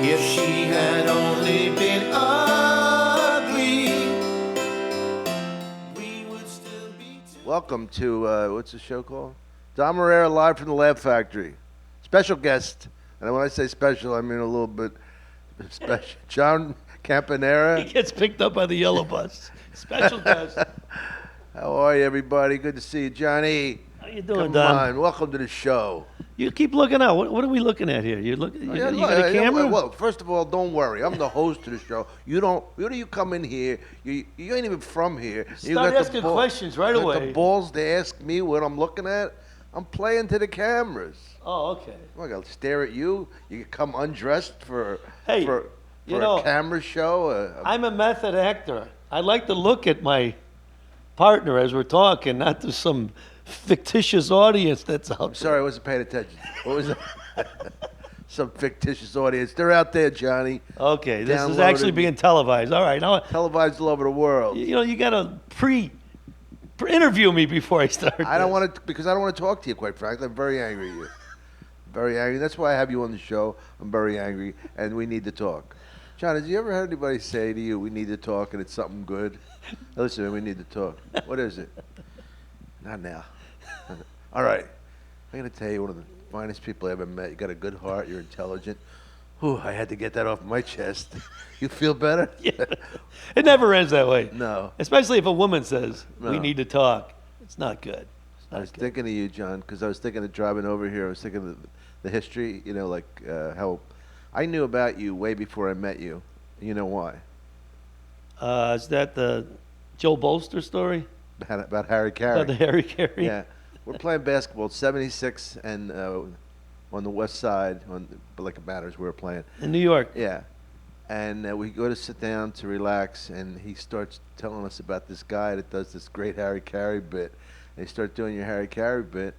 If she had only been ugly, we would still be together. Welcome to, what's the show called? John Irrera live from the Lab Factory. Special guest, and when I say special, I mean a little bit special. John Caponera. He gets picked up by the yellow bus. Special guest. How are you, everybody? Good to see you, Johnny. How you doing, Come Don? on, welcome to the show. You keep looking out. What are we looking at here? You got a camera? Well, first of all, don't worry. I'm the host of the show. You come in here. You ain't even from here. You Start got the asking ball- questions right you got away. the balls to ask me what I'm looking at. I'm playing to the cameras. Oh, okay. I gotta stare at you. You can come undressed for Hey, for you a know, camera show. I'm a method actor. I like to look at my partner as we're talking, not to some fictitious audience that's out there. Sorry, I wasn't paying attention. What was that? Some fictitious audience. They're out there, Johnny. Okay, this is Downloaded. actually being televised. All right, now Televised all over the world. you got to pre-interview me before I start. I don't this. want to because I don't want to talk to you. Quite frankly, I'm very angry at you. Very angry. That's why I have you on the show. I'm very angry, and we need to talk. John, have you ever heard anybody say to you, "We need to talk," and it's something good? Listen, we need to talk. What is it? Not now. All right. I'm going to tell you one of the finest people I ever met. You got a good heart. You're intelligent. Whew, I had to get that off my chest. You feel better? Yeah. It never ends that way. No. Especially if a woman says, we No. need to talk. It's not good. I was thinking of you, John, because I was thinking of driving over here. I was thinking of the history, how I knew about you way before I met you. You know why? Is that the Joe Bolster story? About Harry Carey. About the Harry Carey? Yeah. We're playing basketball at 76 and on the west side, like it matters, we were playing. In New York. Yeah. And we go to sit down to relax, and he starts telling us about this guy that does this great Harry Carey bit. And you start doing your Harry Carey bit.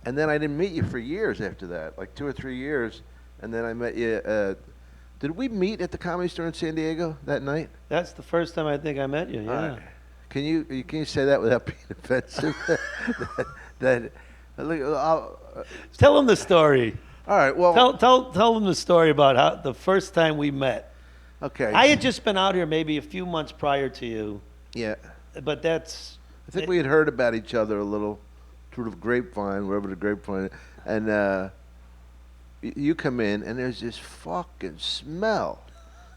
And then I didn't meet you for years after that, like 2 or 3 years. And then I met you. Did we meet at the Comedy Store in San Diego that night? That's the first time I think I met you, yeah. All right. Can you say that without being offensive? Tell him the story. All right. Well. Tell him the story about how the first time we met. Okay. I had just been out here maybe a few months prior to you, Yeah. but that's... I think we had heard about each other a little through the grapevine, wherever the grapevine. And you come in, and there's this fucking smell,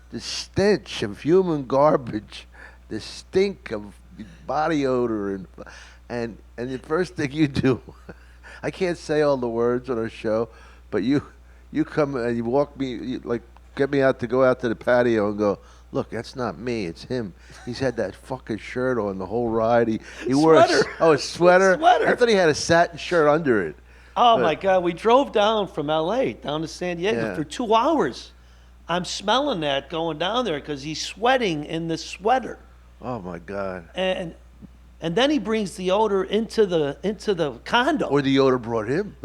the stench of human garbage, the stink of body odor, and the first thing you do, I can't say all the words on our show, but you come and you walk me, get me out to go out to the patio and go, look, that's not me, it's him. He's had that fucking shirt on the whole ride. He wore a sweater. Sweater. I thought he had a satin shirt under it. Oh, my God. We drove down from L.A. down to San Diego Yeah. for 2 hours. I'm smelling that going down there because he's sweating in the sweater. Oh my God. And then he brings the odor into the condo. Or the odor brought him.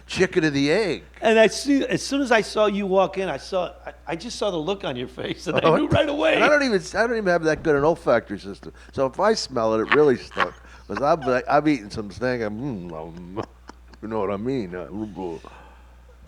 Chicken and the egg. And as soon as I saw you walk in, I just saw the look on your face, and I knew right away. And I don't even have that good an olfactory system. So if I smell it, it really stunk. Because I've eaten some thing. You know what I mean?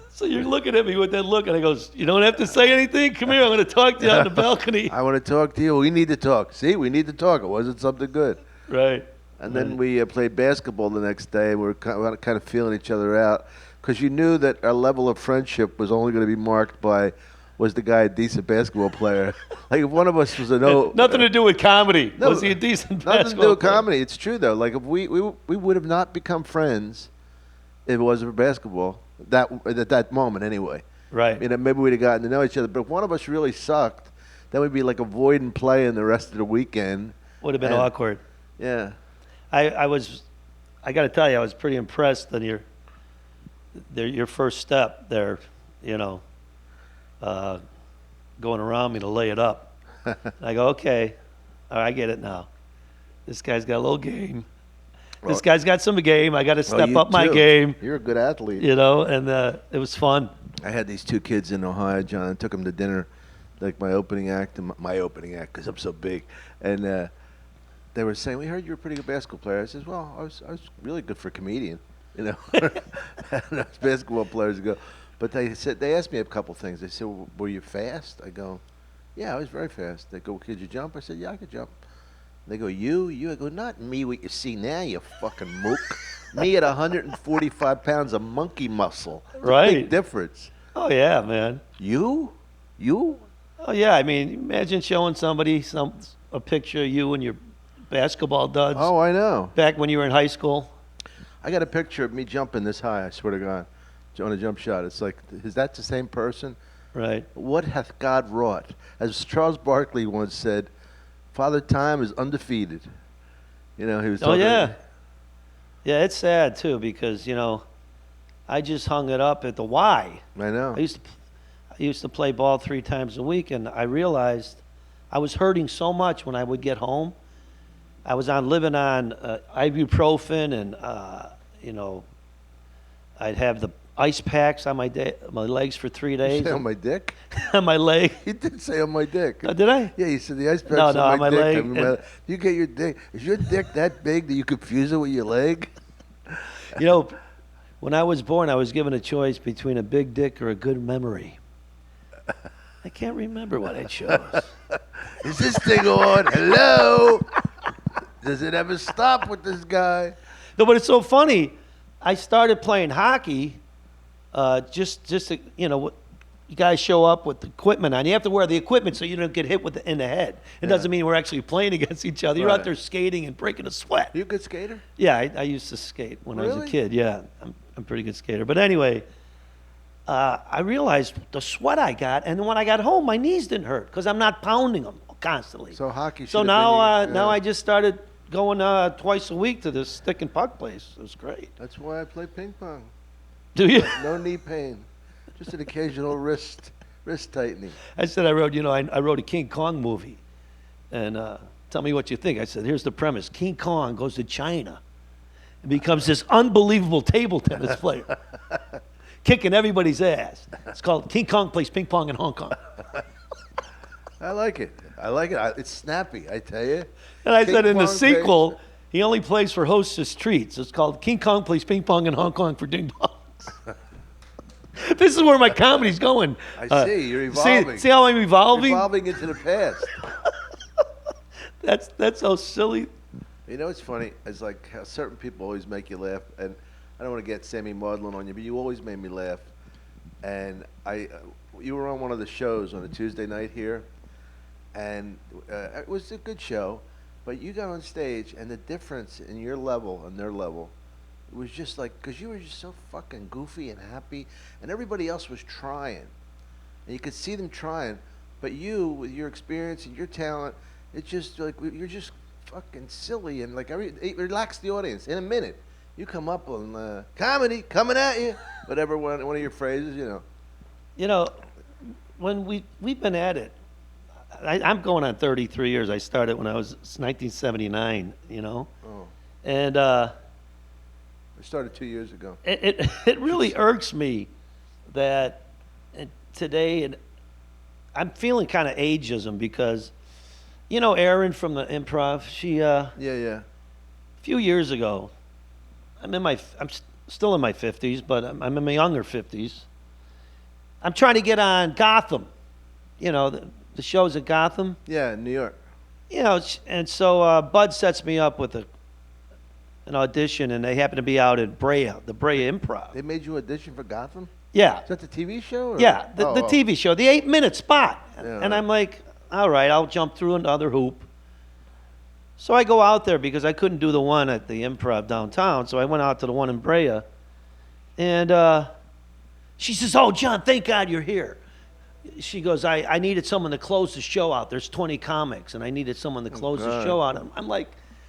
So you're looking at me with that look, and I goes, you don't have to say anything? Come here, I'm going to talk to you on the balcony. I want to talk to you. We need to talk. See, we need to talk. It wasn't something good. Right. And then we played basketball the next day. And we were kind of feeling each other out. Because you knew that our level of friendship was only going to be marked by, was the guy a decent basketball player? Like if one of us was Nothing to do with comedy. No, Was he a decent basketball nothing to do with player? comedy. It's true, though. Like if we would have not become friends if it wasn't for basketball. At that moment, anyway. Right. Maybe we'd have gotten to know each other. But if one of us really sucked, then we'd be like avoiding playing the rest of the weekend. Would have been awkward. Yeah. I got to tell you, I was pretty impressed on your first step there, going around me to lay it up. I go, okay, all right, I get it now. This guy's got a little game. This guy's got some game. I got to step up my game. You're a good athlete. And it was fun. I had these 2 kids in Ohio, John. I took them to dinner, like my opening act, because I'm so big. And they were saying, we heard you were a pretty good basketball player. I says, well, I was really good for a comedian, As basketball players go. But they asked me a couple things. They said, well, "Were you fast?" I go, "Yeah, I was very fast." They go, "Could you jump?" I said, "Yeah, I could jump." They go, "You?" I go, "Not me. What you see now, you fucking mook. Me at 145 pounds of monkey muscle. It's a Right. big difference. Oh yeah, man. You? Oh yeah. I mean, imagine showing somebody a picture of you and your basketball duds Oh, I know. back when you were in high school. I got a picture of me jumping this high. I swear to God, on a jump shot. It's like, is that the same person? Right. What hath God wrought? As Charles Barkley once said, Father Time is undefeated. You know, he was Oh talking. yeah. Yeah, it's sad too because I just hung it up at the Y. I know. I used to play ball 3 times a week, and I realized I was hurting so much when I would get home. I was living on ibuprofen, and I'd have the ice packs on my legs for 3 You days. say on my dick? On my leg. You did say on my dick. Oh, did I? Yeah, you said the ice packs No, on my dick. leg. I mean, you get your dick. Is your dick that big that you confuse it with your leg? When I was born, I was given a choice between a big dick or a good memory. I can't remember what I chose. Is this thing on? Hello? Does it ever stop with this guy? No, but it's so funny. I started playing hockey just to, you guys show up with the equipment on. You have to wear the equipment so you don't get hit in the head. It doesn't mean we're actually playing against each other. You're out Right. there skating and breaking a sweat. You a good skater? Yeah, I used to skate when I was a Really? kid. Yeah, I'm a pretty good skater. But anyway, I realized the sweat I got, and then when I got home, my knees didn't hurt because I'm not pounding them constantly. So hockey. So should have now, been now I just started going twice a week to this stick and puck place. It was great. That's why I play ping pong. Do you? No knee pain, just an occasional wrist tightening. I said I wrote a King Kong movie, and tell me what you think. I said, here's the premise: King Kong goes to China and becomes this unbelievable table tennis player, kicking everybody's ass. It's called King Kong Plays Ping Pong in Hong Kong. I like it. It's snappy, I tell you. And I King said in the Kong sequel, he only plays for Hostess Treats. It's called King Kong Plays Ping Pong in Hong Kong for Ding Dongs. This is where my comedy's going. I see, you're evolving. See how I'm evolving? Evolving into the past. That's so silly. You know what's funny? It's like how certain people always make you laugh, and I don't want to get Sammy Maudlin on you, but you always made me laugh. And you were on one of the shows on a Tuesday night here, and it was a good show, but you got on stage, and the difference in your level and their level, it was just like, because you were just so fucking goofy and happy, and everybody else was trying, and you could see them trying, but you, with your experience and your talent, it's just like, you're just fucking silly, and like, relax the audience. In a minute, you come up on comedy, coming at you, whatever one of your phrases, When we've been at it, I'm going on 33 years. I started when I was 1979, Oh. And I started 2 years ago. it really irks me that today, and I'm feeling kind of ageism because, Erin from the Improv, she Yeah. a few years ago, I'm still in my 50s, but I'm in my younger 50s. I'm trying to get on Gotham, the shows at Gotham. Yeah, in New York. And so Bud sets me up with an audition, and they happen to be out at the Brea Improv. They made you audition for Gotham? Yeah. Is that the TV show? Or? Yeah, the TV show, the 8-minute spot. Yeah, and right. I'm like, all right, I'll jump through another hoop. So I go out there because I couldn't do the one at the Improv downtown, so I went out to the one in Brea. And she says, oh, John, thank God you're here. She goes, I needed someone to close the show out. There's 20 comics, and I needed someone to close the show out. I'm like,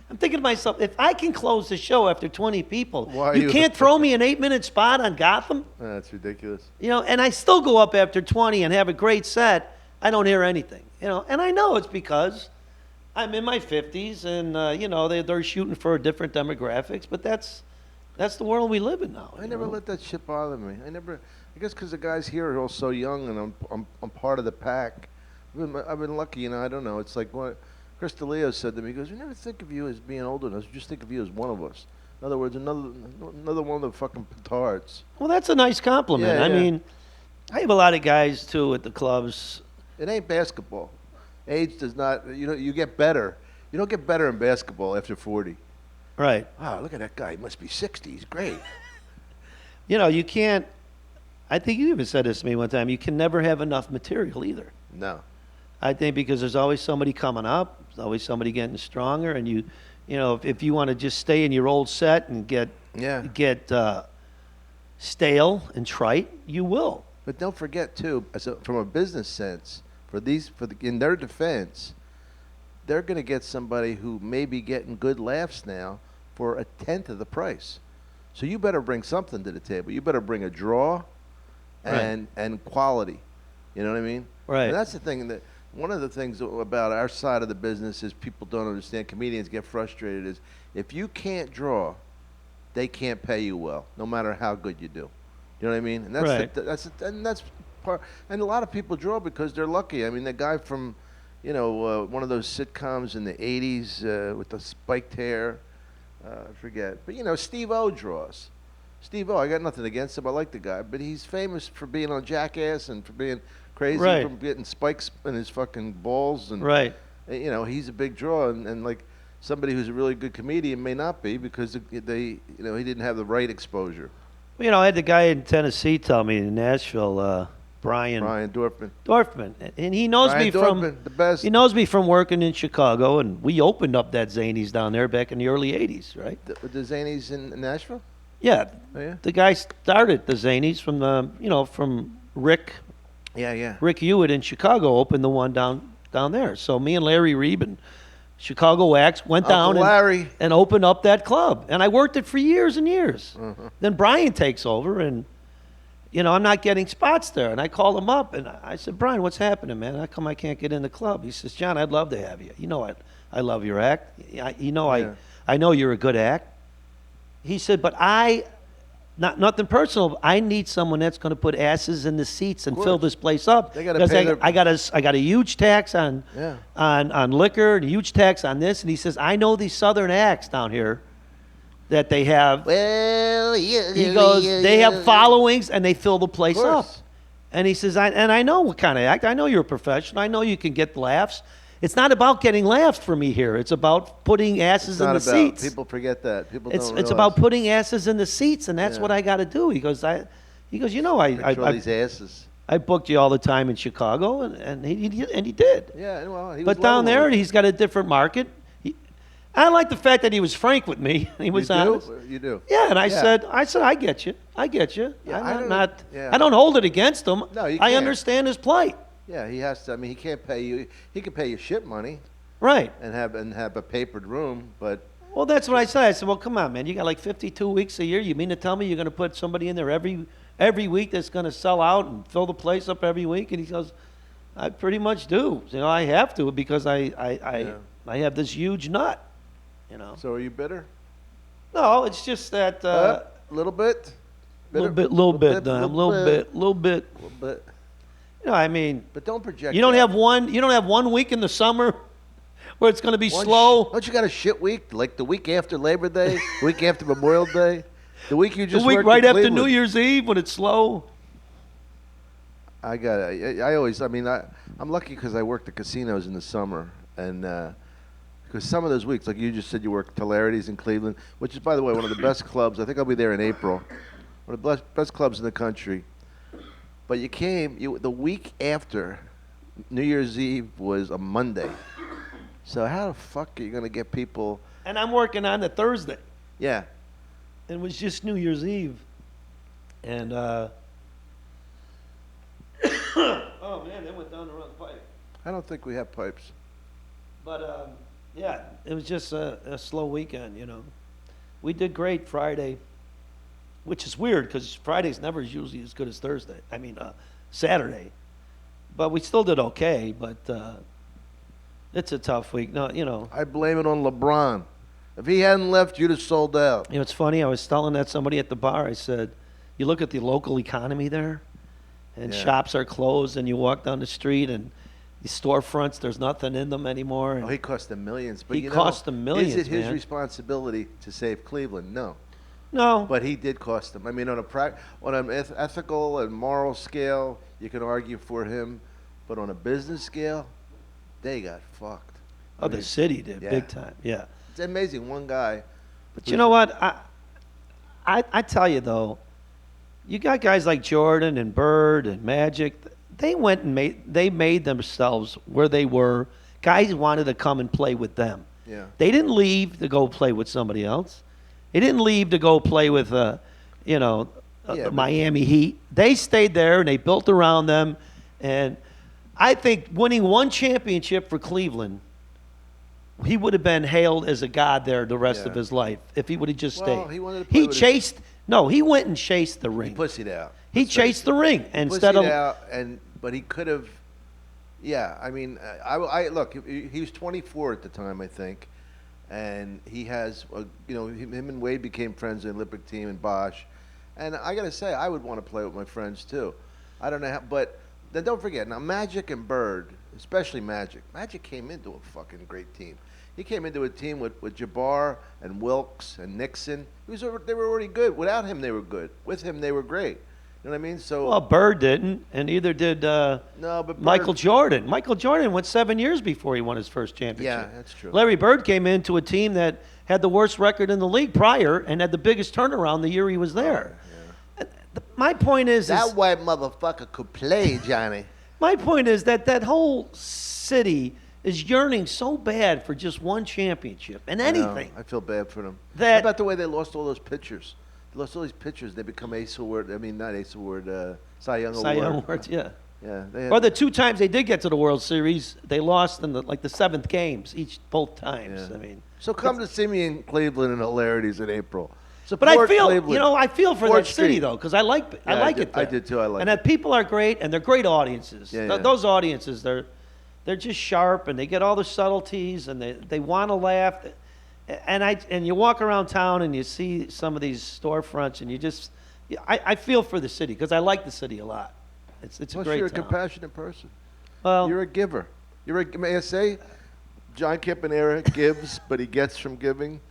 I'm thinking to myself, if I can close the show after 20 people, Why are you you- can't throw me an 8-minute spot on Gotham? That's ridiculous. And I still go up after 20 and have a great set. I don't hear anything, and I know it's because I'm in my 50s, and they're shooting for different demographics, but that's the world we live in now. I never let that shit bother me. I guess because the guys here are all so young, and I'm part of the pack. I've been lucky, I don't know. It's like what Chris D'Elia said to me. He goes, "We never think of you as being older than us. We just think of you as one of us." In other words, another one of the fucking petards. Well, that's a nice compliment. Yeah, I yeah. mean, I have a lot of guys too at the clubs. It ain't basketball. Age does not. You get better. You don't get better in basketball after 40. Right. Wow, look at that guy. He must be 60. He's great. You can't. I think you even said this to me one time. You can never have enough material either. No. I think because there's always somebody coming up, there's always somebody getting stronger, and if you want to just stay in your old set and get stale and trite, you will. But don't forget too, from a business sense, in their defense, they're going to get somebody who may be getting good laughs now for a tenth of the price. So you better bring something to the table. You better bring a draw and quality. You know what I mean? Right. And that's the thing that one of the things about our side of the business is people don't understand. Comedians get frustrated. Is if you can't draw, they can't pay you well, no matter how good you do. You know what I mean? And that's part. And a lot of people draw because they're lucky. I mean, the guy from, one of those sitcoms in the '80s with the spiked hair, I forget. But Steve-O draws. Steve-O, I got nothing against him. I like the guy, but he's famous for being on Jackass and for being crazy, from getting spikes in his fucking balls, and he's a big draw, and like somebody who's a really good comedian may not be because he didn't have the right exposure. Well, I had the guy in Tennessee tell me in Nashville, Brian Dorfman, and he knows me from the best. He knows me from working in Chicago, and we opened up that Zanies down there back in the early '80s, right? The Zanies in Nashville. Yeah. Oh, yeah. The guy started the Zanies from from Rick. Yeah. Rick Hewitt in Chicago opened the one down there. So me and Larry Reeb and Chicago Wax went down and opened up that club. And I worked it for years and years. Uh-huh. Then Brian takes over, and I'm not getting spots there. And I called him up and I said, Brian, what's happening, man? How come I can't get in the club? He says, John, I'd love to have you. I love your act. I know you're a good act. He said, but nothing personal. I need someone that's going to put asses in the seats and fill this place up. They gotta because pay I got a huge tax on liquor and a huge tax on this. And he says, I know these Southern acts down here that they have. Well, yeah. He goes, they have followings and they fill the place up. And he says, I know what kind of act. I know you're a professional. I know you can get laughs. It's not about getting laughs for me here. It's about putting asses in the seats. People forget that. It's about putting asses in the seats, and that's what I got to do. He goes, I these asses. I booked you all the time in Chicago, and he did. Yeah, well, but down there, he's got a different market. I like the fact that he was frank with me. He was honest. You do. Yeah, and I said, I get you. Yeah, I don't hold it against him. No, you I can't. understand his plight. Yeah, he has to. I mean, he can't pay you. He can pay you shit money, right? And have a papered room, but. Well, that's what I said. I said, well, come on, man. You got like 52 weeks a year. You mean to tell me you're going to put somebody in there every week that's going to sell out and fill the place up every week? And he goes, I pretty much do. I have to because I have this huge nut. So are you bitter? No, it's just that. A little bit. Little bit. I mean, but don't project. You don't have one week in the summer where it's going to be slow. Don't you got a shit week like the week after Labor Day, the week after Memorial Day, the week you just the week worked right in after Cleveland? New Year's Eve when it's slow. I'm lucky because I work the casinos in the summer, and because some of those weeks, like you just said, you work Tularity's in Cleveland, which is, by the way, one of the best clubs. I think I'll be there in April. One of the best clubs in the country. But the week after New Year's Eve was a Monday. So how the fuck are you going to get people? And I'm working on the Thursday. Yeah. And it was just New Year's Eve. And, oh man, they went down the wrong pipe. I don't think we have pipes. But, yeah, it was just a slow weekend, We did great Friday. Which is weird because Friday's never usually as good as Thursday. I mean, Saturday. But we still did okay. But it's a tough week. No, I blame it on LeBron. If he hadn't left, you'd have sold out. It's funny. I was telling that somebody at the bar. I said, you look at the local economy there, and shops are closed, and you walk down the street, and the storefronts, there's nothing in them anymore. He cost them millions. But he cost them millions. Is it his man. responsibility to save Cleveland? No. No. But he did cost them. I mean, on an ethical and moral scale, you can argue for him, but on a business scale, they got fucked. Oh, the city did yeah. big time. Yeah. It's amazing. One guy. But you know what? I tell you though, you got guys like Jordan and Bird and Magic. They went and made themselves where they were. Guys wanted to come and play with them. Yeah. They didn't leave to go play with somebody else. They didn't leave to go play with, the Miami Heat. They stayed there and they built around them. And I think winning one championship for Cleveland, he would have been hailed as a god there the rest of his life if he would have just stayed. He wanted to play with he went and chased the ring. He pussied out. He chased the ring instead of. Out but he could have. Yeah, I mean, I look. He was 24 at the time, I think, and he has, him and Wade became friends in the Olympic team and Bosch, and I gotta say, I would want to play with my friends too. I don't know how, but then don't forget now, Magic and Bird, especially Magic. Magic came into a fucking great team. He came into a team with Jabbar and Wilkes and Nixon. They were already good. Without him, they were good. With him, they were great. You know what I mean? So well, Bird didn't, and neither did Michael Jordan. Michael Jordan went 7 years before he won his first championship. Yeah, that's true. Larry Bird came into a team that had the worst record in the league prior and had the biggest turnaround the year he was there. My point is that white motherfucker could play, Johnny. My point is that whole city is yearning so bad for just one championship and anything. I feel bad for them. How about the way they lost all those pitchers? They lost all these pitchers. They become Ace Award. I mean, not Ace Award. Cy Young Award. Cy Young Awards, yeah. Yeah. Or the two times they did get to the World Series, they lost in the seventh games both times. Yeah. I mean, so come to see me in Cleveland in hilarities in April. But I feel, Cleveland. I feel for 4th that city Street. though, because I like it there. I did too. I like and it. that people are great, and they're great audiences. Yeah. Those audiences, they're just sharp, and they get all the subtleties, and they want to laugh. And you walk around town, and you see some of these storefronts, and I feel for the city because I like the city a lot. It's a Plus, great you're town. a compassionate person. Well, You're a giver. May I say, John Caponera gives, but he gets from giving.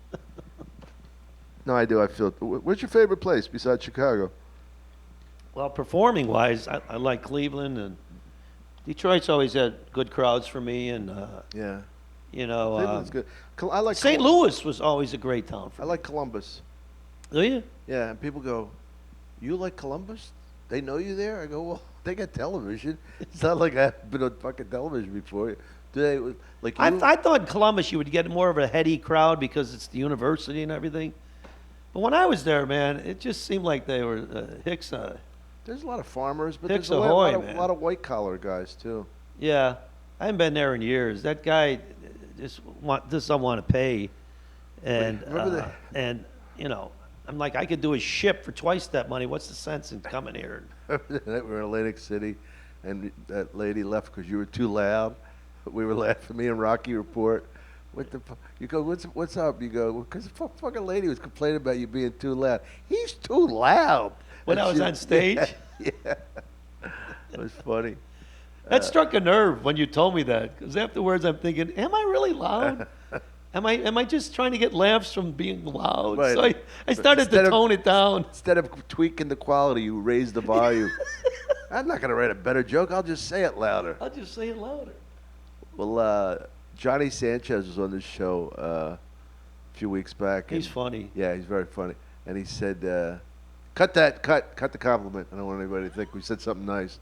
No, I do. I feel it. What's your favorite place besides Chicago? well, performing wise, I like Cleveland, and Detroit's always had good crowds for me, and Yeah. Cleveland's Cleveland's good. I like St. Louis was always a great town for I me. like Columbus. Do you? Yeah, and people go, "You like Columbus? They know you there?" I go, "Well, they got television. It's not like I've been on fucking television before." Do they like you? I thought Columbus you would get more of a heady crowd because it's the university and everything. But when I was there, man, it just seemed like they were Hicks. There's a lot of farmers, but Hicks there's ahoy, a man. lot of white collar guys too. Yeah, I haven't been there in years. That guy just doesn't want to pay, and Remember I'm like, I could do a ship for twice that money. What's the sense in coming here? We were in Atlantic City, and that lady left because you were too loud. We were laughing. Me and Rocky report. What the? You go. What's up? You go. Because the fucking lady was complaining about you being too loud. He's too loud. When I was on stage? Yeah. It was funny. That struck a nerve when you told me that. Because afterwards, I'm thinking, am I really loud? Am I just trying to get laughs from being loud? Right. So I started to tone it down. Instead of tweaking the quality, you raised the volume. I'm not going to write a better joke. I'll just say it louder. I'll just say it louder. Well, Johnny Sanchez was on this show a few weeks back. He's funny. Yeah, he's very funny. And he said, cut the compliment. I don't want anybody to think we said something nice.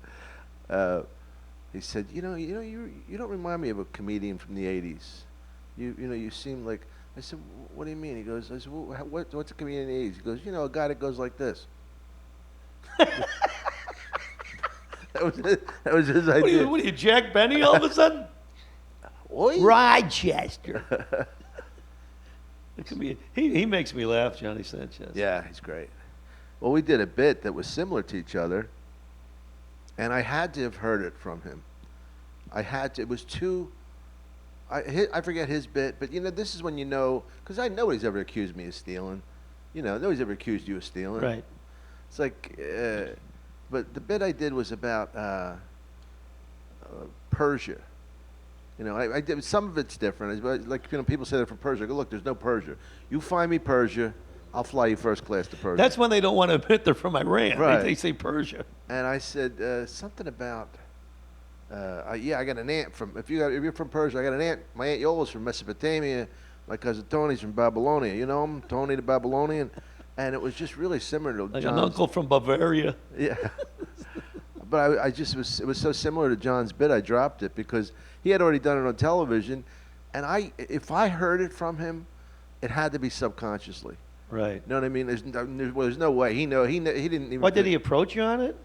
He said, you don't remind me of a comedian from the 80s. You seem like, I said, what do you mean? He goes, I said, well, what's a comedian in the 80s? He goes, a guy that goes like this. That was his idea. What are you, Jack Benny all of a sudden? Oi. Rochester. He makes me laugh, Johnny Sanchez. Yeah, he's great. Well, we did a bit that was similar to each other, and I had to have heard it from him. It was too. I forget his bit, but this is when because I know he's ever accused me of stealing. Nobody's ever accused you of stealing. Right. It's like, but the bit I did was about Persia. I did some of it's different. Like people say they're from Persia. I go, look, there's no Persia. You find me Persia, I'll fly you first class to Persia. That's when they don't want to admit they're from Iran. Right. They say Persia. And I said something about, yeah, I got an aunt from. If you're from Persia, I got an aunt. My aunt Yola's from Mesopotamia. My cousin Tony's from Babylonia. You know him, Tony the Babylonian. And it was just really similar to Like John's. an uncle from Bavaria. Yeah. But I just it was so similar to John's bit. I dropped it because he had already done it on television, and if I heard it from him, it had to be subconsciously. Right. You know what I mean? There's no way he didn't even. What, did he approach you on it?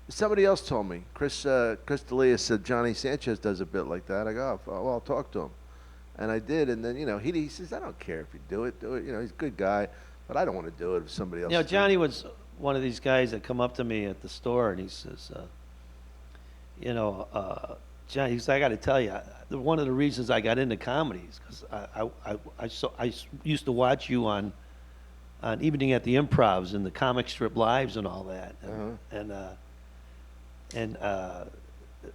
Somebody else told me. Chris D'Elia said Johnny Sanchez does a bit like that. I go, oh, well, I'll talk to him, and I did. And then he says, I don't care if you do it. You know, he's a good guy, but I don't want to do it if somebody else. You know, Johnny was one of these guys that come up to me at the store and he says, Johnny, he said, I got to tell you, one of the reasons I got into comedy is because I used to watch you on Evening at the Improvs and the comic strip lives and all that, and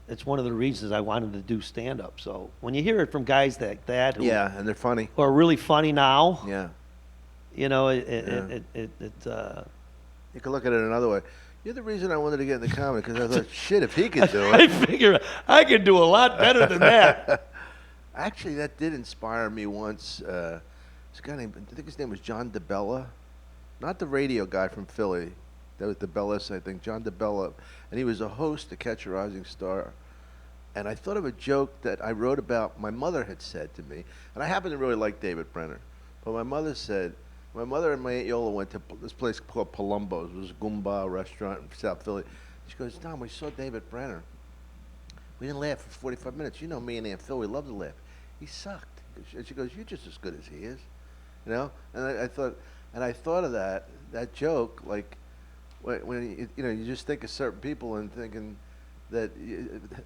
it's one of the reasons I wanted to do stand up. So when you hear it from guys like that, who and they're funny. are really funny now, Yeah. you know, You can look at it another way. You're the reason I wanted to get into comedy because I thought, shit, if he could do it. I figure I could do a lot better than that. Actually, that did inspire me once. This guy named, I think his name was John DeBella. Not the radio guy from Philly. That was DeBellis, I think. John DeBella. And he was a host to Catch a Rising Star. And I thought of a joke that I wrote about, my mother had said to me. And I happen to really like David Brenner. But my mother and my Aunt Yola went to this place called Palumbo's. It was a Goomba restaurant in South Philly. She goes, Tom, we saw David Brenner. We didn't laugh for 45 minutes. You know me and Aunt Phil, we love to laugh. He sucked. And she goes, you're just as good as he is. You know? And I thought of that joke, like, when you just think of certain people and thinking that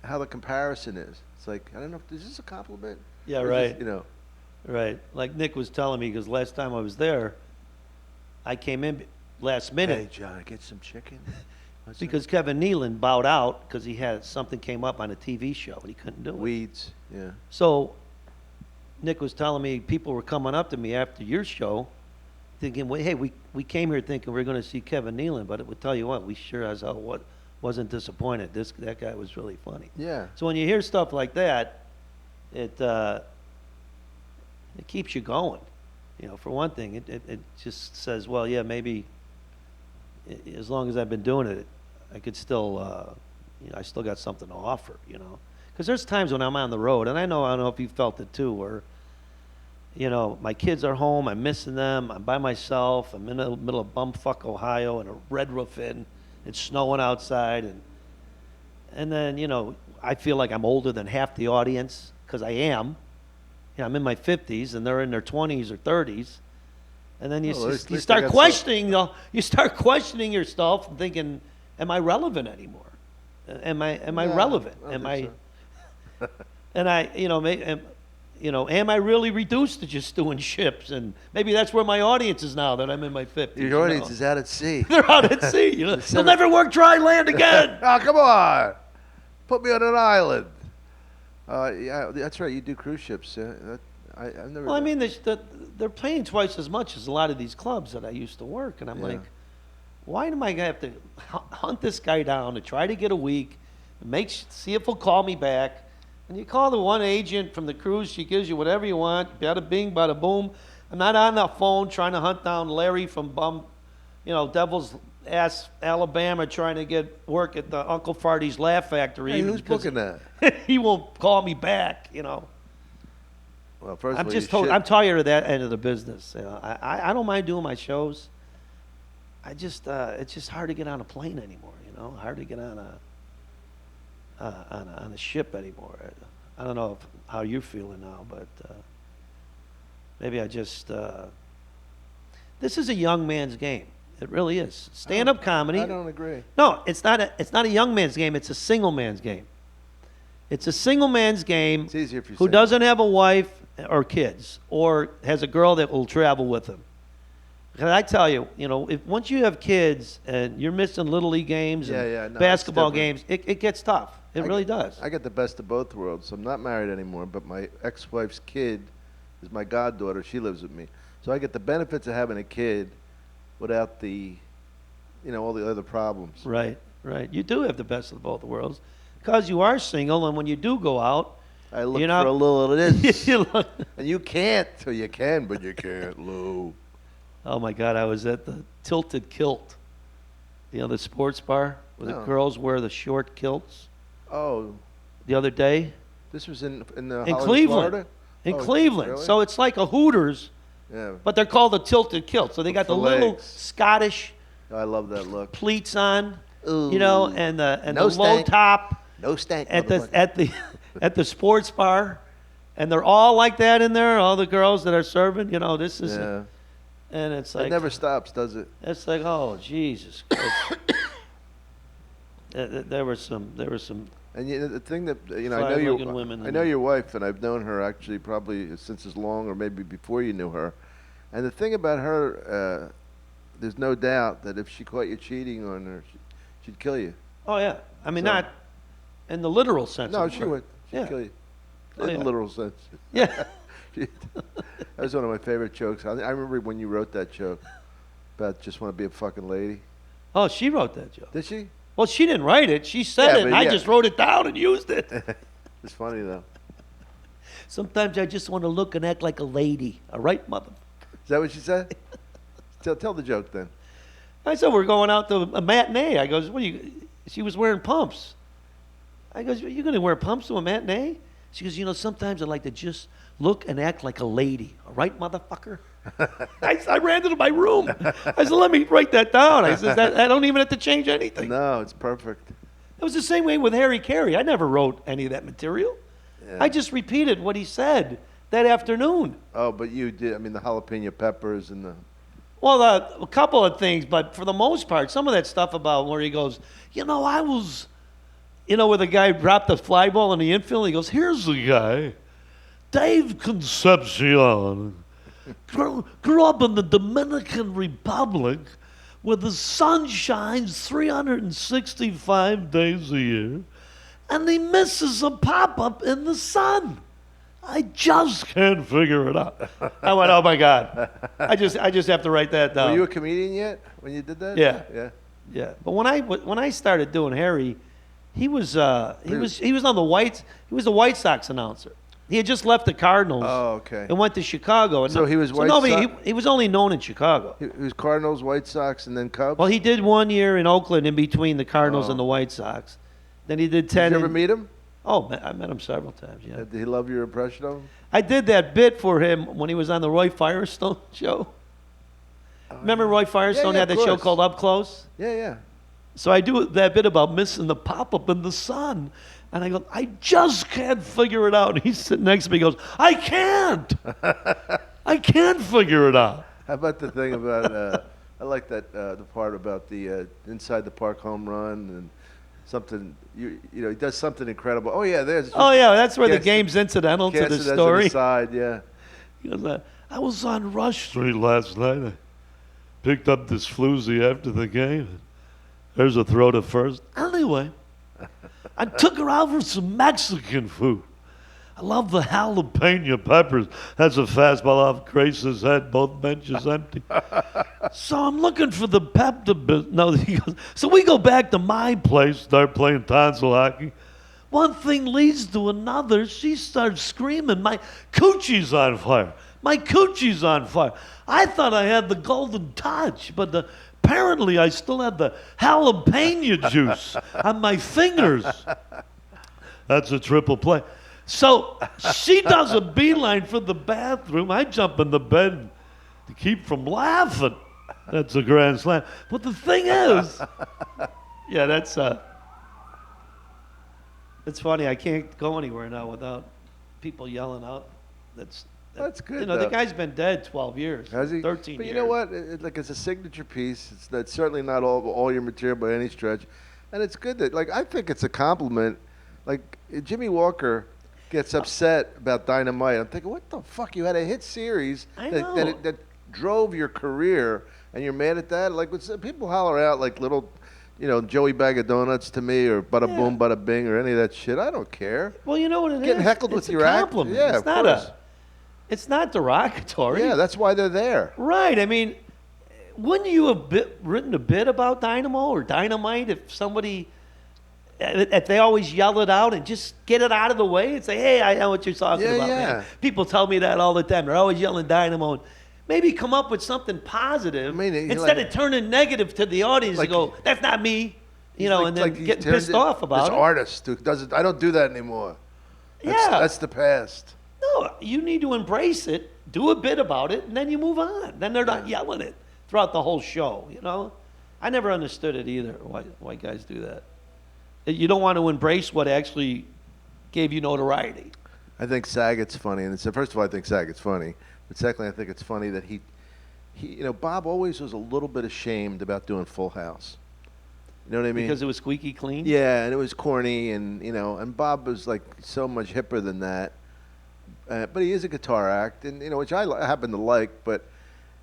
how the comparison is. It's like, I don't know, is this a compliment? Yeah, Or is right. this, Right. Like Nick was telling me, because last time I was there, I came in last minute. Hey, John, get some chicken. What's Because Kevin Nealon bowed out because he had something came up on a TV show and he couldn't do that? it. Weeds, yeah. So Nick was telling me people were coming up to me after your show thinking, well, hey, we came here thinking we were going to see Kevin Nealon, but it would tell you what, we sure as hell wasn't disappointed. That guy was really funny. Yeah. So when you hear stuff like that, it keeps you going. You know, for one thing, it just says, well, yeah, maybe as long as I've been doing it, I could still, I still got something to offer, you know. Because there's times when I'm on the road, and I don't know if you felt it too, where, you know, my kids are home, I'm missing them, I'm by myself, I'm in the middle of bumfuck Ohio in a red roof inn, it's snowing outside, and then, you know, I feel like I'm older than half the audience, because I am. You know, I'm in my 50s, and they're in their 20s or 30s, and then you start questioning, you start questioning yourself and thinking, am I relevant anymore? Am I relevant? Am I? So. And am I really reduced to just doing ships? And maybe that's where my audience is now that I'm in my 50s. Your audience is out at sea. They're out at sea. You know, they'll never work dry land again. Oh, come on. Put me on an island. Yeah, that's right. You do cruise ships. I've never. Well, I mean, they're paying twice as much as a lot of these clubs that I used to work. And I'm like, why am I going to have to hunt this guy down to try to get a week, see if he'll call me back? And you call the one agent from the cruise, she gives you whatever you want, bada bing, bada boom. I'm not on the phone trying to hunt down Larry from Devil's Ass, Alabama, trying to get work at the Uncle Farty's Laugh Factory. Hey, who's booking that? He won't call me back, you know. Well, first of all, I'm tired of that end of the business. You know, I don't mind doing my shows. It's just hard to get on a plane anymore, you know, hard to get on a ship anymore. I don't know how you're feeling now, but maybe this is a young man's game. It really is. Stand-up comedy. I don't agree. No, it's not a young man's game. It's a single man's game. It's a single man's game. It's easier if you who doesn't have a wife or kids or has a girl that will travel with him. Because I tell you, you know, once you have kids and you're missing Little League games and basketball games, it gets tough. It really does. I get the best of both worlds. I'm not married anymore, but my ex-wife's kid is my goddaughter. She lives with me. So I get the benefits of having a kid without the, all the other problems. Right. You do have the best of both worlds, because you are single, and when you do go out, I look you're not, for a little of this. you look, And you can't, so you can, but you can't, Lou. oh my God, I was at the Tilted Kilt, the sports bar where the No. girls wear the short kilts. Oh, The other day this was in in Hollywood, Cleveland. Florida? In Oh, Cleveland. really? So it's like a Hooters, Yeah, but they're called the Tilted Kilt. So they got For the little legs. Scottish I love that look. pleats on, Ooh. and the No low stank. top No stank. at the motherfucker. at the at the sports bar, and they're all like that in there. All the girls that are serving, this is, Yeah. and it's It like never stops, does it? it's like, oh Jesus Christ. There were some. And the thing that I know Fine-looking women I in know there. your wife, and I've known her actually probably since as long, or maybe before you knew her. And the thing about her, there's no doubt that if she caught you cheating on her, she'd kill you. Oh yeah, I mean So- not in the literal sense. No, of she the word. would. She'd Yeah. kill you. Oh, In yeah. the literal sense. Yeah. That was one of my favorite jokes. I remember when you wrote that joke about just want to be a fucking lady. Oh, she wrote that joke. Did she? Well, she didn't write it. She said Yeah, it, and but I yeah. just wrote it down and used it. It's funny though. Sometimes I just want to look and act like a lady. All right, mother. Is that what she said? Tell the joke then. I said, we're going out to a matinee. I goes, what are you? She was wearing pumps. I goes, you're going to wear pumps to a matinee? She goes, sometimes I like to just look and act like a lady. All right, motherfucker? I ran to my room. I said, let me write that down. I said, I don't even have to change anything. No, it's perfect. It was the same way with Harry Carey. I never wrote any of that material. Yeah. I just repeated what he said that afternoon. Oh, but you did. I mean, the jalapeno peppers and the. Well, a couple of things, but for the most part, some of that stuff about where he goes, I was, where the guy dropped the fly ball in the infield. He goes, here's the guy, Dave Concepcion, grew up in the Dominican Republic where the sun shines 365 days a year, and he misses a pop-up in the sun. I just can't figure it out. I went, oh my God. I just have to write that down. Were you a comedian yet when you did that? Yeah. Yeah. Yeah, but when I started doing Harry, he was on the he was the White Sox announcer. He had just left the Cardinals. Oh, okay. And went to Chicago. And So he was White Sox? He was only known in Chicago. It was Cardinals, White Sox, and then Cubs. Well, he did 1 year in Oakland in between the Cardinals Oh. and the White Sox. Then he did 10. Did you ever meet him? Oh, I met him several times. Yeah. Did he love your impression of him? I did that bit for him when he was on the Roy Firestone show. Remember Roy Firestone yeah, had of that show course. called Up Close? Yeah, yeah. So I do that bit about missing the pop-up in the sun. And I go, I just can't figure it out. And he's sitting next to me. He goes, I can't. I can't figure it out. How about the thing about? I like that the part about the inside the park home run and something. He does something incredible. Oh yeah, there's. Oh, yeah, that's where the Cast- game's incidental to cast the it as an story. aside, yeah. He goes, I was on Rush Street last night. I picked up this floozy after the game. There's a throw to first. Anyway, I took her out for some Mexican food. I love the jalapeno peppers. That's a fastball off Grace's head, both benches empty. So I'm looking for the Pepto. No, he goes, so we go back to my place, start playing tonsil hockey. One thing leads to another. She starts screaming, my coochie's on fire. My coochie's on fire. I thought I had the golden touch, but apparently I still had the jalapeno juice on my fingers. That's a triple play. So she does a beeline for the bathroom. I jump in the bed to keep from laughing. That's a grand slam. But the thing is, yeah, that's it's funny. I can't go anywhere now without people yelling out. That's good, The though. guy's been dead 12 years. Has he? 13 But years. you know what? It's a signature piece. It's certainly not all your material by any stretch, and it's good that I think it's a compliment. Like Jimmy Walker gets upset about Dynamite. I'm thinking, what the fuck? You had a hit series I that know. that drove your career, and you're mad at that? Like when people holler out like little, Joey Bag of Donuts to me, or Bada Boom, Bada Bing, or any of that shit. I don't care. Well, you know what it is? Getting heckled It's with a your act? compliment. Yeah, it's of not course. It's not derogatory. Yeah, that's why they're there. Right. I mean, wouldn't you have written a bit about Dynamo or Dynamite if somebody, if they always yell it out and just get it out of the way and say, hey, I know what you're talking Yeah, about, yeah. man. People tell me that all the time. They're always yelling Dynamo. Maybe come up with something positive I mean, instead like- of turning negative to the audience Like- and go, that's not me, you know, Like- and then like he get turned pissed off about this it. artist who does it. I don't do that anymore. Yeah. That's the past. No, you need to embrace it, do a bit about it, and then you move on. Then they're not yelling it throughout the whole show, you know? I never understood it either, why guys do that. You don't want to embrace what actually gave you notoriety. I think Saget's funny, and first of all, I think Saget's funny. But secondly, I think it's funny that he, you know, Bob always was a little bit ashamed about doing Full House. You know what I mean? Because it was squeaky clean? Yeah, and it was corny, and you know, and Bob was like so much hipper than that. But he is a guitar act, and you know, which I happen to like. But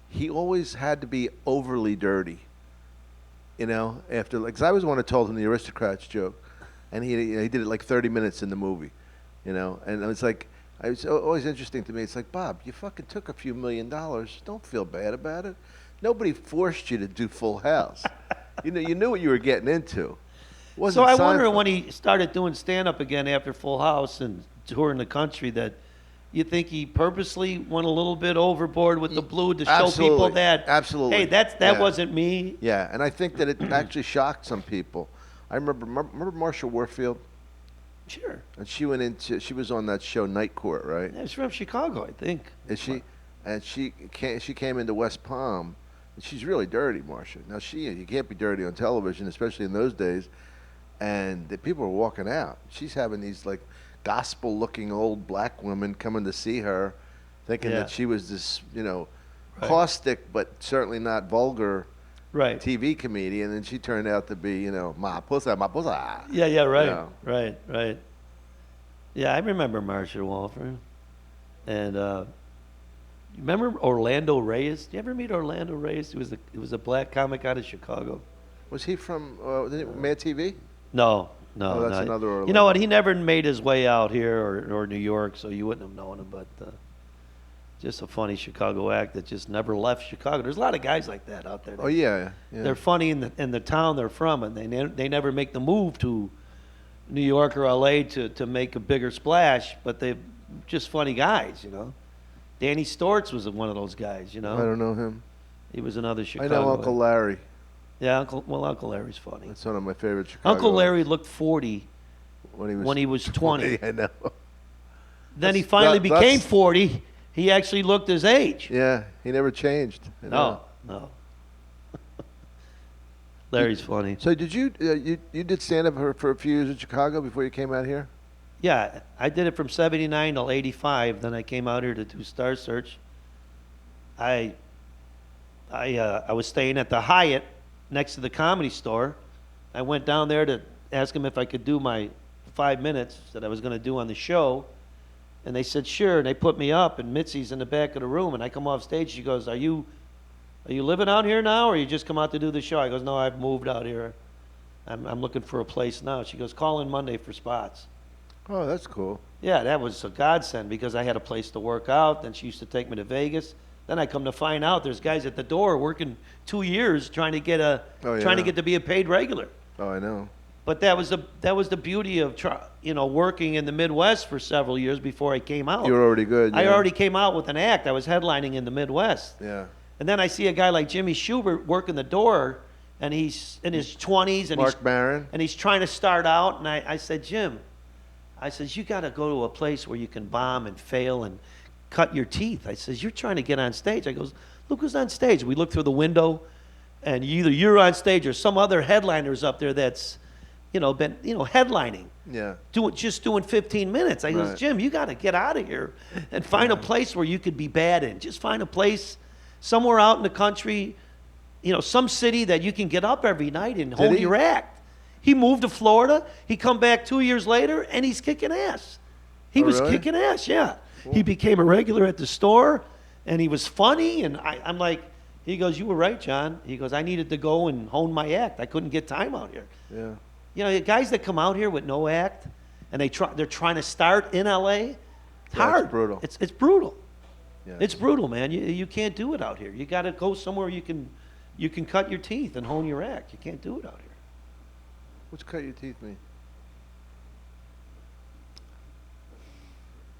he always had to be overly dirty. You know, after like, 'cause I was the one who told him the Aristocrats joke, and he did it like 30 minutes in the movie. You know, and it's like, it's always interesting to me. It's like, Bob, you fucking took a few $1 million. Don't feel bad about it. Nobody forced you to do Full House. You know, you knew what you were getting into. So I wonder Seinfeld. when he started doing stand-up again after Full House and touring the country that you think he purposely went a little bit overboard with the blue to show people that, Absolutely. hey, that Yeah. wasn't me. Yeah, and I think that it actually shocked some people. I remember Marsha Warfield, Sure. and she was on that show Night Court, right? Yeah, she's from Chicago, I think. Is she? And she came into West Palm, and she's really dirty, Marsha. Now you can't be dirty on television, especially in those days. And the people are walking out. She's having these like gospel-looking old black women coming to see her, thinking Yeah. that she was this, you know, Right. caustic but certainly not vulgar Right. TV comedian, and she turned out to be, you know, my pussy. Yeah, right. Yeah. Right. Yeah, I remember Marsha Walford. And you remember Orlando Reyes? Did you ever meet Orlando Reyes? He was a black comic out of Chicago. Was he from Mad TV? No. Oh, that's no. another Orlando. You know what? He never made his way out here or New York, so you wouldn't have known him. But just a funny Chicago act that just never left Chicago. There's a lot of guys like that out there. Oh yeah. They're funny in the town they're from, and they never make the move to New York or L.A. to make a bigger splash. But they're just funny guys, you know. Danny Stortz was one of those guys, you know. I don't know him. He was another I Chicago. know Uncle Larry. Yeah, Uncle Larry's funny. That's one of my favorite Chicago. Uncle Larry looked 40 when he was 20. I know. Then he That's- finally that's- became 40. He actually looked his age. Yeah, he never changed. I know. No. Larry's funny. So did you did stand up for a few years in Chicago before you came out here? Yeah, I did it from 79 till 85. Then I came out here to do Star Search. I was staying at the Hyatt next to the Comedy Store. I went down there to ask him if I could do my 5 minutes that I was going to do on the show. And they said, sure. And they put me up, and Mitzi's in the back of the room. And I come off stage. She goes, are you living out here now, or you just come out to do the show? I goes, no, I've moved out here. I'm looking for a place now. She goes, call in Monday for spots. Oh, that's cool. Yeah, that was a godsend because I had a place to work out. Then she used to take me to Vegas. Then I come to find out there's guys at the door working 2 years trying to get to be a paid regular. Oh, I know. But that was the beauty of working in the Midwest for several years before I came out. You were already good. I yeah. already came out with an act. I was headlining in the Midwest. Yeah. And then I see a guy like Jimmy Schubert working the door, and he's in his 20s, and Mark Maron. and he's trying to start out. And I said, Jim, I says, you got to go to a place where you can bomb and fail and cut your teeth. I says, you're trying to get on stage. I goes, look who's on stage. We look through the window, and either you're on stage or some other headliner's up there that's, been headlining. Yeah. Doing 15 minutes. I goes, Right. Jim, you got to get out of here and find a place where you could be bad in. Just find a place somewhere out in the country, some city that you can get up every night and hone he? your act. He moved to Florida. He come back 2 years later, and he's kicking ass. He Oh, was really? kicking ass, yeah. He became a regular at the store, and he was funny. And I'm like, he goes, you were right, John. He goes, I needed to go and hone my act. I couldn't get time out here. Yeah. Guys that come out here with no act, and they're trying to start in L.A., it's hard. It's brutal. It's brutal. Yeah. It's brutal, man. You can't do it out here. You got to go somewhere you can you can cut your teeth and hone your act. You can't do it out here. What's cut your teeth mean?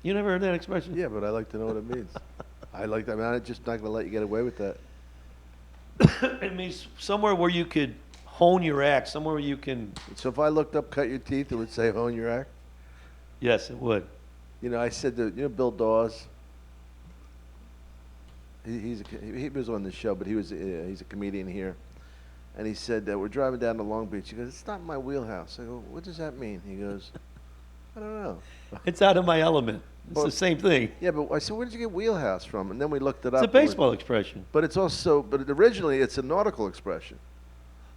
You never heard that expression? Yeah, but I like to know what it means. I like that. I mean, I'm just not going to let you get away with that. It means somewhere where you could hone your act, somewhere where you can. So if I looked up cut your teeth, it would say hone your act? Yes, it would. You know, I said to, you know Bill Dawes? He was on the show, but he's a comedian here. And he said that we're driving down to Long Beach. He goes, it's not my wheelhouse. I go, what does that mean? He goes, I don't know. It's out of my element. It's Well, the same thing. Yeah, but I said, where did you get wheelhouse from? And then we looked it up. It's a baseball expression. But it's also, but originally it's a nautical expression.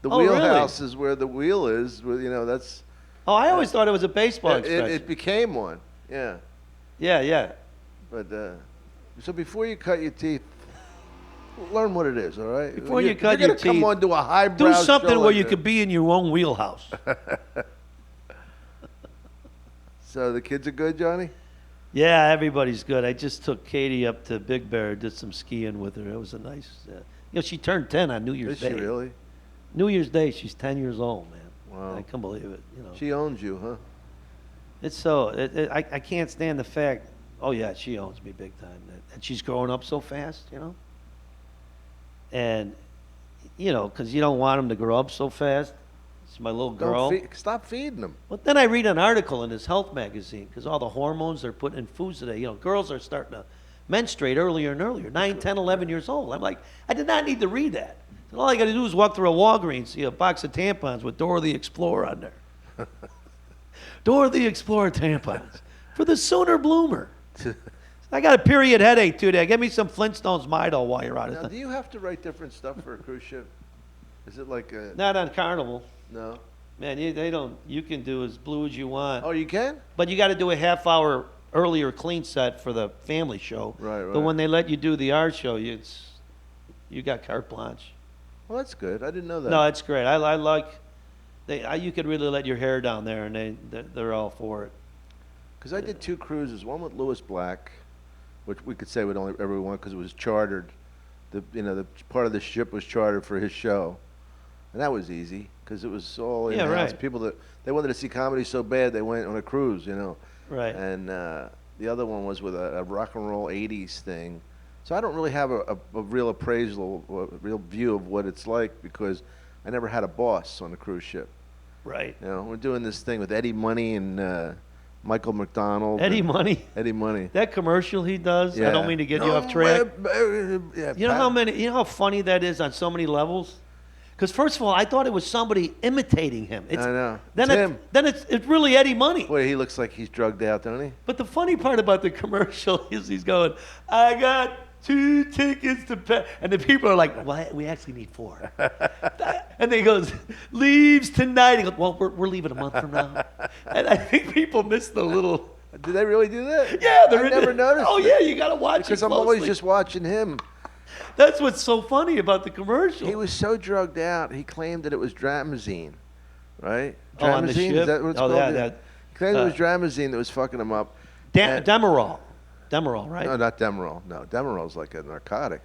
The Oh, really? wheelhouse is where the wheel is. Where, you know, that's. Oh, I always thought it was a baseball expression. It became one. Yeah. Yeah, yeah. But so before you cut your teeth, learn what it is. All right. Before you cut you're your gonna come teeth, on to a highbrow Do something show where like you that. could be in your own wheelhouse. So the kids are good, Johnny. Yeah, everybody's good. I just took Katie up to Big Bear, did some skiing with her. It was a nice. You know, she turned 10 on New Year's Is Day. she really? New Year's Day, she's 10 years old, man. Wow. I can't believe it. You know, She owns you, huh? it's so. I can't stand the fact. Oh yeah, she owns me big time. And she's growing up so fast, you know. And you know, because you don't want them to grow up so fast. It's my little girl. Stop feeding them. But then I read an article in this health magazine because all the hormones they're putting in foods today. You know, girls are starting to menstruate earlier and earlier, 9, 10, 11 years old. I'm like, I did not need to read that. And all I got to do is walk through a Walgreens, see a box of tampons with Dora the Explorer on there. Dora the Explorer tampons for the sooner bloomer. I got a period headache today. Get me some Flintstones Midol while you're out Now, of do you have to write different stuff for a cruise ship? Is it like a Not on Carnival. no? Man, they don't. You can do as blue as you want. Oh, you can? But you got to do a half hour earlier clean set for the family show. Right, But right. when they let you do the art show, you got carte blanche. Well, that's good. I didn't know that. No, it's great. I like. You could really let your hair down there, and they're all for it. Because I did 2 cruises. One with Lewis Black, which we could say we'd only ever one because it was chartered. The part of the ship was chartered for his show, and that was easy because it was all in-house. right. People that they wanted to see comedy so bad they went on a cruise, you know. Right. And the other one was with a rock and roll '80s thing. So I don't really have a real appraisal, a real view of what it's like because I never had a boss on a cruise ship. Right. You know, we're doing this thing with Eddie Money and Michael McDonald. Eddie Money. Eddie Money. That commercial he does. I don't mean to get you off track. Yeah, You know how funny that is on so many levels. Because first of all, I thought it was somebody imitating him. I know. Then It's him. Then it's really Eddie Money. Boy, he looks like he's drugged out, don't he? But the funny part about the commercial is he's going, I got 2 tickets to pay. And the people are like, well, we actually need 4. And he goes, leaves tonight. He goes, well, we're leaving a month from now. And I think people miss the little. Did they really do that? Yeah, I never noticed. Oh, yeah, you got to watch because it I'm always closely. just watching him. That's what's so funny about the commercial. He was so drugged out, he claimed that it was Dramamine, right? Oh, on the Dramamine? ship? Is that what it's Oh, called? yeah, that- He claimed it was Dramamine that was fucking him up. And- Demerol. Demerol, right? No, not Demerol. No, Demerol's like a narcotic.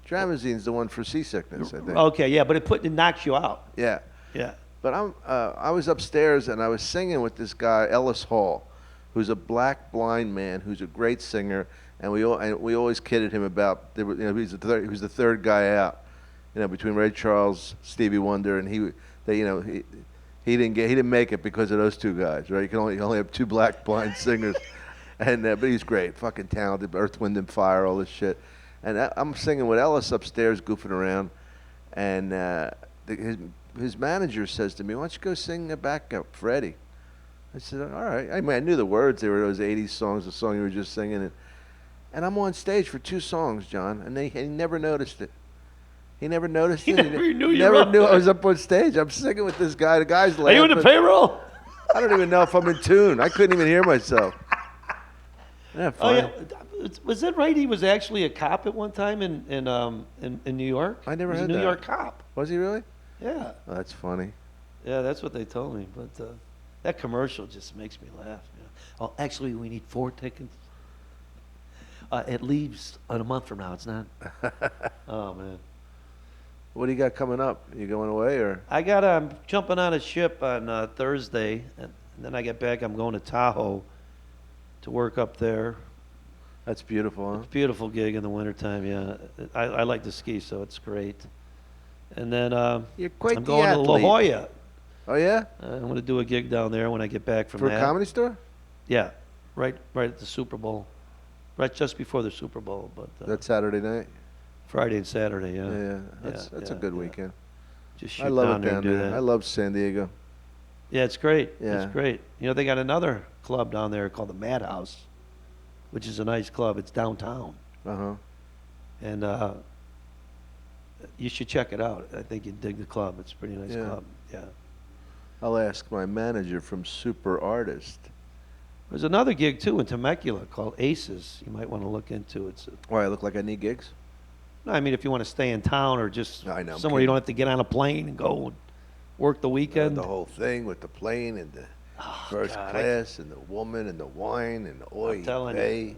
Dramamine's the one for seasickness, I think. Okay, yeah, but it knocks you out. Yeah. Yeah. But I was upstairs and I was singing with this guy Ellis Hall, who's a black blind man who's a great singer, and we always kidded him about he was the third guy out, between Ray Charles, Stevie Wonder, and he didn't make it because of those 2 guys, right? You can only have 2 black blind singers, and but he's great, fucking talented, Earth, Wind and Fire, all this shit, and I'm singing with Ellis upstairs, goofing around, and his manager says to me, "Why don't you go sing a backup for Eddie?" I said, "All right." I mean, I knew the words. They were those '80s songs, the song you were just singing, and I'm on stage for 2 songs, John, and he never noticed it. He never noticed it. never knew you never were up knew I there. was up on stage. I'm singing with this guy. The guy's Are laughing. you in the payroll? I don't even know if I'm in tune. I couldn't even hear myself. Yeah, Oh, fine. yeah. Was that right? He was actually a cop at one time in New York? I never He was heard a New that. York cop. Was he really? Yeah. Oh, that's funny. Yeah, that's what they told me. But that commercial just makes me laugh. You know? Oh, actually, we need 4 tickets. It leaves in a month from now. It's not. Oh man. What do you got coming up? You going away or? I'm jumping on a ship on Thursday, and then I get back. I'm going to Tahoe to work up there. That's beautiful, huh? It's a beautiful gig in the wintertime, yeah. I like to ski, so it's great. And then You're quite I'm the going to La athlete. Jolla. Oh yeah? I'm going to do a gig down there when I get back from For that. a Comedy Store? Yeah, right at the Super Bowl, right just before the Super Bowl. But That's Saturday night. Friday and Saturday, yeah. Yeah, that's a good weekend. Just shoot I love down it there down and do there. that. I love San Diego. Yeah, it's great. Yeah. It's great. You know, they got another club down there called the Madhouse, which is a nice club. It's downtown, and you should check it out. I think you'd dig the club. It's a pretty nice Yeah. club. Yeah. I'll ask my manager from Super Artist. There's another gig too in Temecula called Aces. You might want to look into. It's Why I look like I need gigs? no, I mean if you want to stay in town or just I know, I'm somewhere you kidding. don't have to get on a plane and go and work the weekend. The whole thing with the plane and the first God, class and the woman and the wine and the oil. telling you.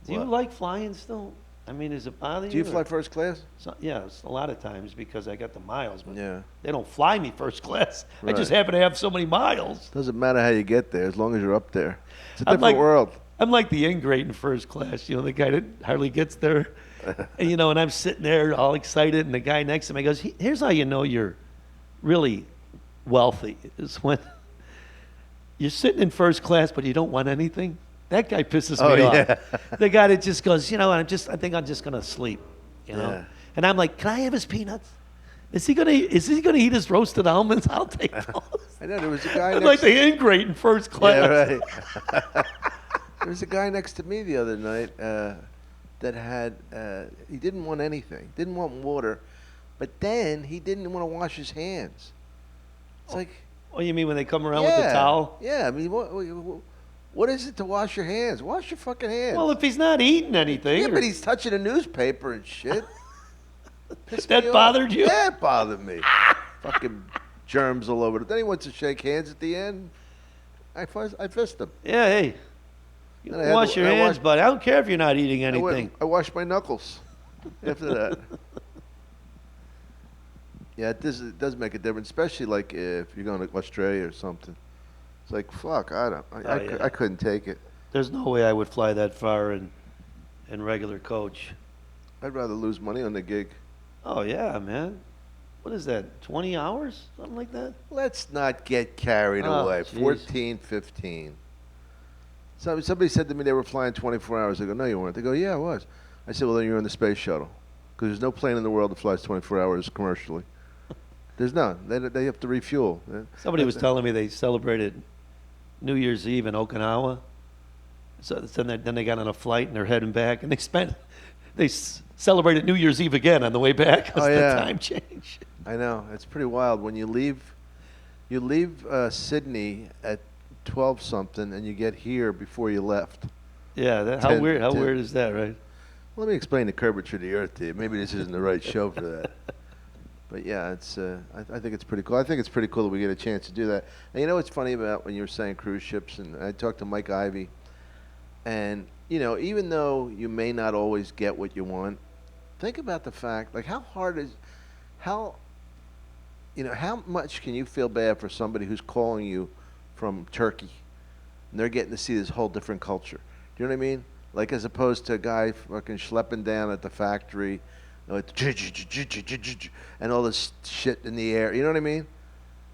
Do you What? like flying still? I mean, does it bother you? Do you fly or- first class? Yes, a lot of times because I got the miles, but Yeah. they don't fly me first class. I just Right. happen to have so many miles. Doesn't matter how you get there as long as you're up there. It's a I'm different like- world. I'm like the ingrate in first class, you know, the guy that hardly gets there. And, you know, and I'm sitting there all excited, and the guy next to me goes, here's how you know you're really wealthy, is when you're sitting in first class, but you don't want anything. That guy pisses me off. Yeah. The guy that just goes, you know, I think I'm just going to sleep, you know. Yeah. And I'm like, can I have his peanuts? Is he gonna eat his roasted almonds? I'll take those. I know there was a guy I'm next. like the ingrate in first class. Yeah, right. There was a guy next to me the other night that had he didn't want anything, didn't want water, but then he didn't want to wash his hands. It's like, Oh, you mean when they come around with the towel? Yeah, I mean, what is it to wash your hands? Wash your fucking hands. Well, if he's not eating anything, yeah, or- but he's touching a newspaper and shit. Pissed That me off. bothered you? Yeah, it bothered me. Fucking germs all over it. Then he wants to shake hands at the end. I fist him. yeah, hey, you Then I had wash to- your I hands, washed- buddy. I don't care if you're not eating anything. I washed my knuckles after that. Yeah, it does make a difference, especially like if you're going to Australia or something. It's like, fuck, yeah. I couldn't take it. There's no way I would fly that far in regular coach. I'd rather lose money on the gig. Oh yeah, man. What is that? 20 hours, something like that? Let's not get carried Oh, away. jeez. 14, 15. Somebody said to me they were flying 24 hours. I go, no, you weren't. They go, yeah, I was. I said, well, then you're in the space shuttle. Because there's no plane in the world that flies 24 hours commercially. There's none. They have to refuel. Somebody was telling me they celebrated New Year's Eve in Okinawa. So then they got on a flight and they're heading back, and they celebrated New Year's Eve again on the way back because Oh, yeah. the time change. I know. It's pretty wild. When you leave Sydney at 12 something and you get here before you left. Yeah, how 10 weird is that, right? Let me explain the curvature of the Earth to you. Maybe this isn't the right show for that. But yeah, it's. I think it's pretty cool. I think it's pretty cool that we get a chance to do that. And you know what's funny about when you were saying cruise ships, and I talked to Mike Ivey, and you know, even though you may not always get what you want, think about the fact, like how much can you feel bad for somebody who's calling you from Turkey, and they're getting to see this whole different culture. Do you know what I mean? Like as opposed to a guy fucking schlepping down at the factory, with and all this shit in the air. You know what I mean?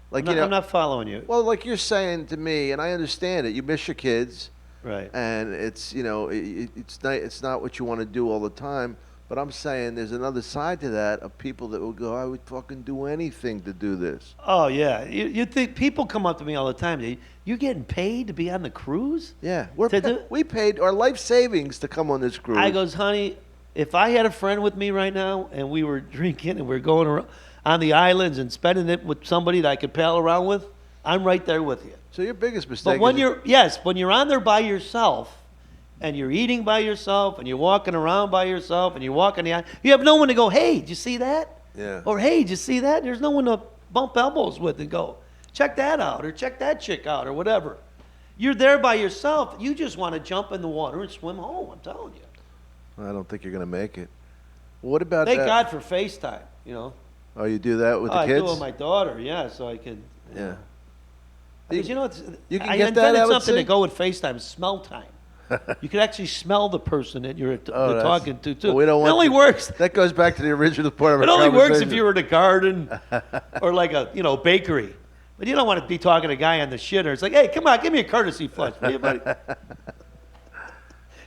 Like I'm not following you. well, like you're saying to me, and I understand it. You miss your kids, Right. and it's it's not what you want to do all the time. But I'm saying there's another side to that of people that will go, I would fucking do anything to do this. Oh yeah, you think people come up to me all the time. You getting paid to be on the cruise? Yeah, we paid our life savings to come on this cruise. I goes, honey, if I had a friend with me right now and we were drinking and we are going around on the islands and spending it with somebody that I could pal around with, I'm right there with you. So your biggest mistake. But when is when you're on there by yourself and you're eating by yourself and you're walking around by yourself and you're walking the island, you have no one to go, hey, did you see that? Yeah. Or hey, did you see that? There's no one to bump elbows with and go, check that out or check that chick out or whatever. You're there by yourself. You just want to jump in the water and swim home, I'm telling you. I don't think you're gonna make it. What about Thank God for FaceTime. you know. Oh, you do that with the I kids? do it with my daughter, yeah, so I could. Yeah. Because you know, it's, You can I get that, invented I would something to say? go with FaceTime, smell time. You could actually smell the person that you're That's- talking to, too. well, we don't It want only to- works. That goes back to the original part of It our only works if conversation. you're in a garden or like a bakery. But you don't want to be talking to a guy on the shitter. It's like, hey, come on, give me a courtesy flush, will you, buddy?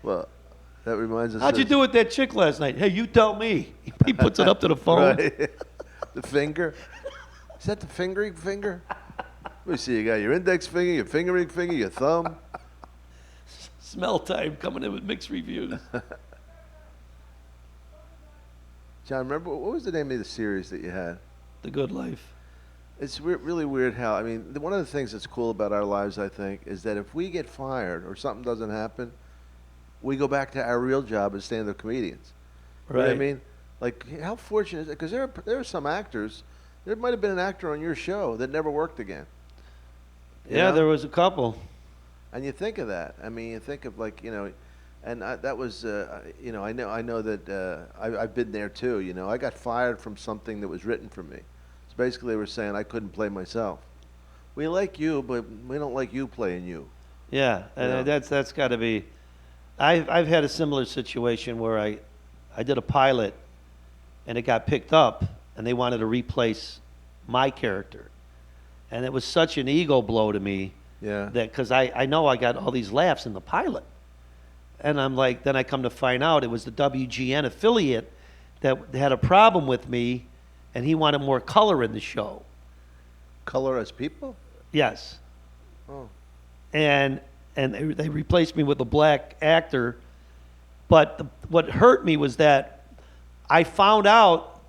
Well, that reminds us. How'd you of- do with that chick last night? Hey, you tell me. He puts it up to the phone. Right. The finger. Is that the fingering finger? Let me see. You got your index finger, your fingering finger, your thumb. Smell time coming in with mixed reviews. John, remember what was the name of the series that you had? The Good Life. It's really weird how, I mean, one of the things that's cool about our lives, I think, is that if we get fired or something doesn't happen, we go back to our real job as stand-up comedians. You know what I Right. mean? Like, how fortunate is it? Because there are some actors, there might have been an actor on your show that never worked again. You Yeah, know? there was a couple. And you think of that. I mean, you think of like, and that was, I know that I've been there too. I got fired from something that was written for me. So basically, they were saying I couldn't play myself. We like you, but we don't like you playing you. Yeah, and Yeah. that's got to be. I've had a similar situation where I did a pilot, and it got picked up, and they wanted to replace my character, and it was such an ego blow to me. Yeah. That because I know I got all these laughs in the pilot, and I'm like, then I come to find out it was the WGN affiliate that had a problem with me, and he wanted more color in the show. Color as people? Yes. Oh. And they replaced me with a black actor, but what hurt me was that I found out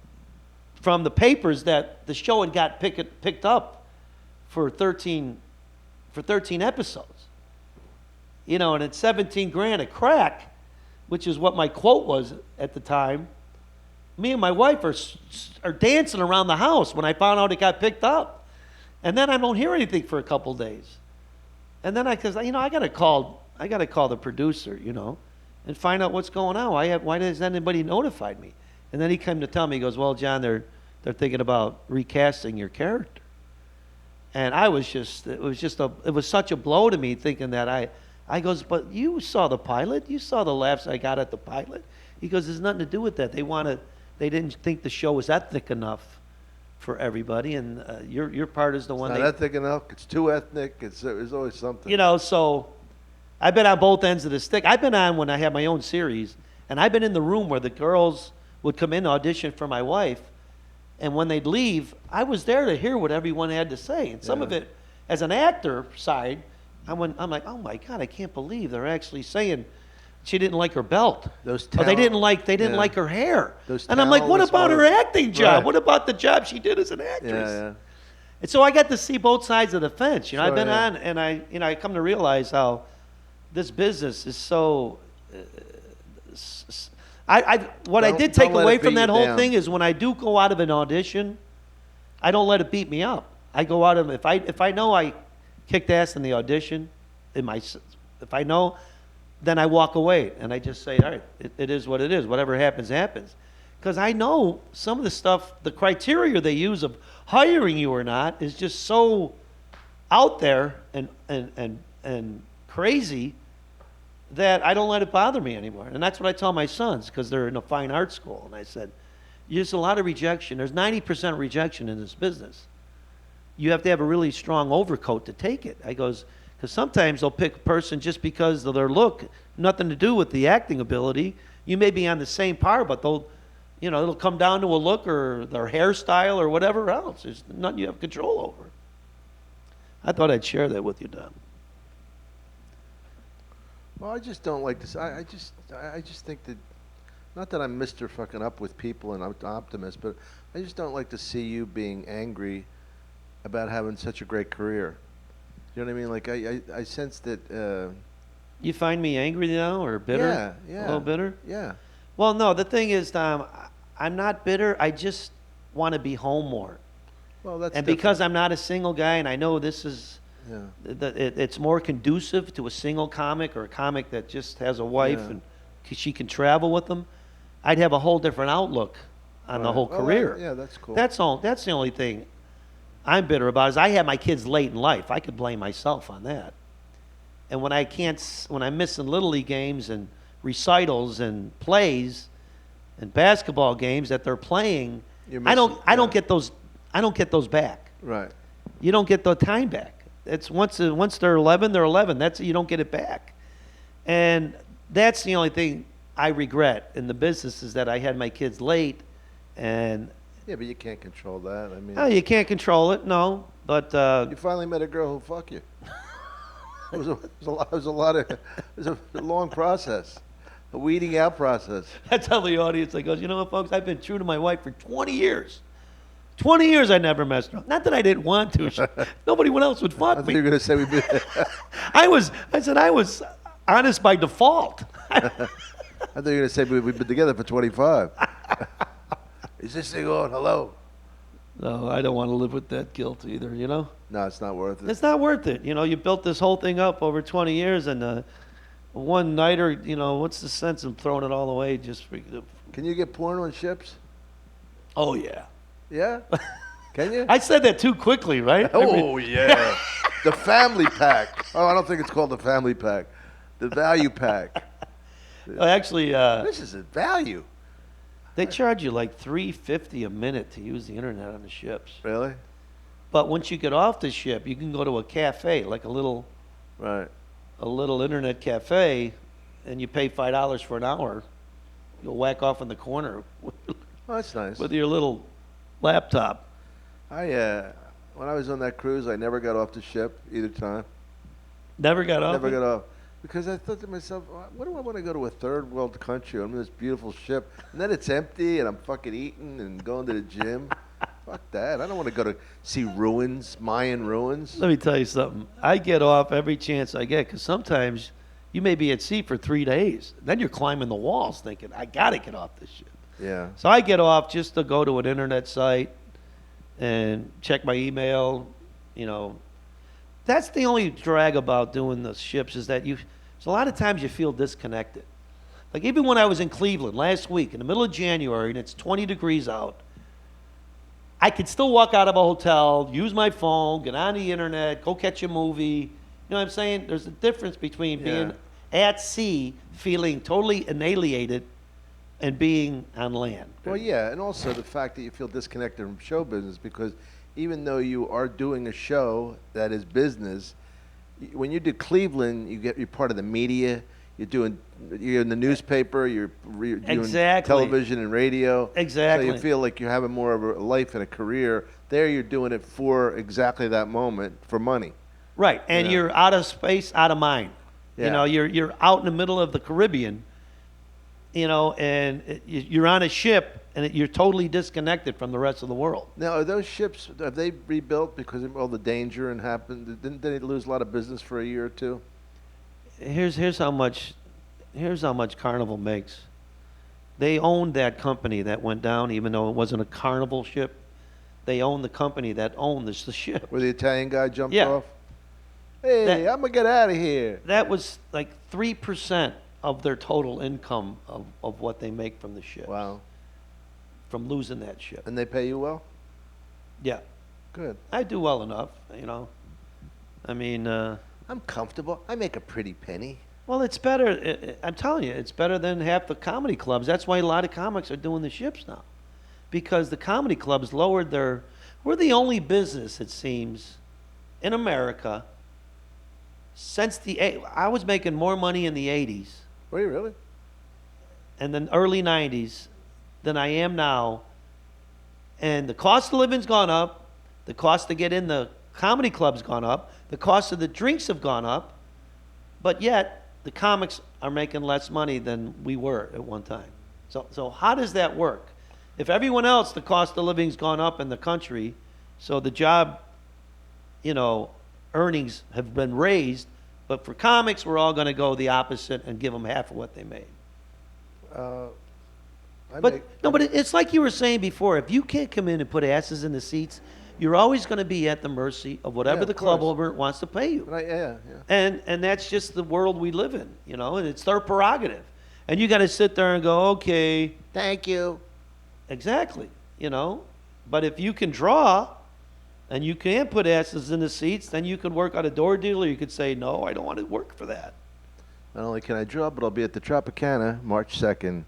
from the papers that the show had got picked up for 13 episodes. And it's 17 grand a crack, which is what my quote was at the time. Me and my wife are dancing around the house when I found out it got picked up. And then I don't hear anything for a couple days. And then I got to call the producer, and find out what's going on. Why hasn't anybody notified me? And then he came to tell me, he goes, well, John, they're thinking about recasting your character. And it was such a blow to me thinking that I goes, but you saw the pilot. You saw the laughs I got at the pilot. He goes, there's nothing to do with that. They didn't think the show was ethnic enough for everybody. And your part is the one. It's not ethnic enough. It's too ethnic. There's always something. So I've been on both ends of the stick. I've been on when I had my own series, and I've been in the room where the girls would come in to audition for my wife. And when they'd leave, I was there to hear what everyone had to say. And some of it, as an actor side, I'm like, oh my God, I can't believe they're actually saying she didn't like her belt. Or they didn't like her hair. And I'm like, what about her acting job? Right. What about the job she did as an actress? Yeah. And so I got to see both sides of the fence. I've Sure, been yeah. on, and I come to realize how this business is so. What I did take Don't let away it from beat that you whole down. thing is when I do go out of an audition, I don't let it beat me up. I go out of if I know I kicked ass in the audition, if I know, then I walk away and I just say, all right, it is what it is. Whatever happens, happens. Because I know some of the stuff, the criteria they use of hiring you or not is just so out there and crazy that I don't let it bother me anymore. And that's what I tell my sons because they're in a fine arts school. And I said, there's a lot of rejection. There's 90% rejection in this business. You have to have a really strong overcoat to take it. I goes, because sometimes they'll pick a person just because of their look, nothing to do with the acting ability. You may be on the same par, but it'll come down to a look or their hairstyle or whatever else. There's nothing you have control over. I thought I'd share that with you, Don. Well, I just don't like this. I just think that, not that I'm Mr. fucking up with people and I'm an optimist, but I just don't like to see you being angry about having such a great career. You know what I mean? Like I sense that. You find me angry now or bitter? Yeah. A little bitter? Yeah. Well, no, the thing is, Tom, I'm not bitter. I just want to be home more. Well, that's And different. because I'm not a single guy, and I know this is, Yeah. it's more conducive to a single comic or a comic that just has a wife Yeah. and she can travel with them, I'd have a whole different outlook on the whole Well, career. yeah, that's cool. That's all. That's the only thing I'm bitter about is I had my kids late in life. I could blame myself on that. And when I'm missing little league games and recitals and plays and basketball games that they're playing, I don't get those back. Right. You don't get the time back. It's once they're 11, they're 11. You don't get it back. And that's the only thing I regret in the business is that I had my kids late, and Yeah, but you can't control that. I mean, you can't control it, no. But you finally met a girl who'll fuck you. It was a long process, a weeding out process. I tell the audience, I goes, you know what, folks, I've been true to my wife for 20 years. 20 years I never messed her up. Not that I didn't want to. Nobody else would I fuck thought me. you were gonna say we did. I said I was honest by default. I thought you were gonna say we've been together for 25. Is this thing on? Hello. No, I don't want to live with that guilt either, you know? No, it's not worth it. It's not worth it. You know, you built this whole thing up over 20 years, and one nighter, you know, what's the sense of throwing it all away just for... Can you get porn on ships? Oh, yeah. Yeah. Can you? I said that too quickly, right? Oh yeah. The family pack. Oh, I don't think it's called the family pack. The value pack. Actually, This is a value. they charge you like $3.50 a minute to use the internet on the ships. Really? But once you get off the ship, you can go to a cafe, like a little internet cafe, and you pay $5 for an hour. You'll whack off in the corner Oh, that's nice. with your little laptop. When I was on that cruise, I never got off the ship either time. Never got off. Never got off. Because I thought to myself, what do I want to go to a third world country? I'm in this beautiful ship, and then it's empty, and I'm fucking eating and going to the gym. Fuck that. I don't want to go to see ruins, Mayan ruins. Let me tell you something. I get off every chance I get because sometimes you may be at sea for 3 days. Then you're climbing the walls thinking, I got to get off this ship. Yeah. So I get off just to go to an internet site and check my email. You know, that's the only drag about doing the ships is that so a lot of times you feel disconnected. Like even when I was in Cleveland last week in the middle of January and it's 20 degrees out, I could still walk out of a hotel, use my phone, get on the internet, go catch a movie. You know what I'm saying? There's a difference between being at sea, feeling totally annihilated, and being on land. Well, yeah, and also the fact that you feel disconnected from show business because even though you are doing a show that is business, when you do Cleveland, you're part of the media. You're in the newspaper. You're doing television and radio. Exactly. So you feel like you're having more of a life and a career. There, you're doing it for exactly that moment for money. Right, and you're out of space, out of mind. Yeah. You know, you're out in the middle of the Caribbean. You know, and you're on a ship, and you're totally disconnected from the rest of the world. Now, are those ships, have they rebuilt because of all the danger and happened? Didn't they lose a lot of business for a year or two? Here's how much Carnival makes. They owned that company that went down, even though it wasn't a Carnival ship. They owned the company that owned the ship. Where the Italian guy jumped Yeah. off? Hey, I'm going to get out of here. That was like 3% of their total income of what they make from the ship. Wow. From losing that ship. And they pay you well? Yeah. Good. I do well enough, you know. I mean, I'm comfortable. I make a pretty penny. well, it's better. I'm telling you, it's better than half the comedy clubs. That's why a lot of comics are doing the ships now. Because the comedy clubs lowered their... We're the only business, it seems, in America since I was making more money in the 80s Were you really? and the early 90s than I am now. And the cost of living's gone up. The cost to get in the comedy club's gone up. The cost of the drinks have gone up. But yet, the comics are making less money than we were at one time. So how does that work? If everyone else, the cost of living's gone up in the country, so the job, you know, earnings have been raised, but for comics, we're all going to go the opposite and give them half of what they made. But it's like you were saying before. If you can't come in and put asses in the seats, you're always going to be at the mercy of whatever Yeah, the of club course. owner wants to pay you. Yeah. And that's just the world we live in, you know, and it's their prerogative. And you got to sit there and go, okay, Thank you. Exactly. You know, but if you can draw and you can put asses in the seats, then you can work on a door deal, or you could say, no, I don't want to work for that. Not only can I draw, but I'll be at the Tropicana March 2nd in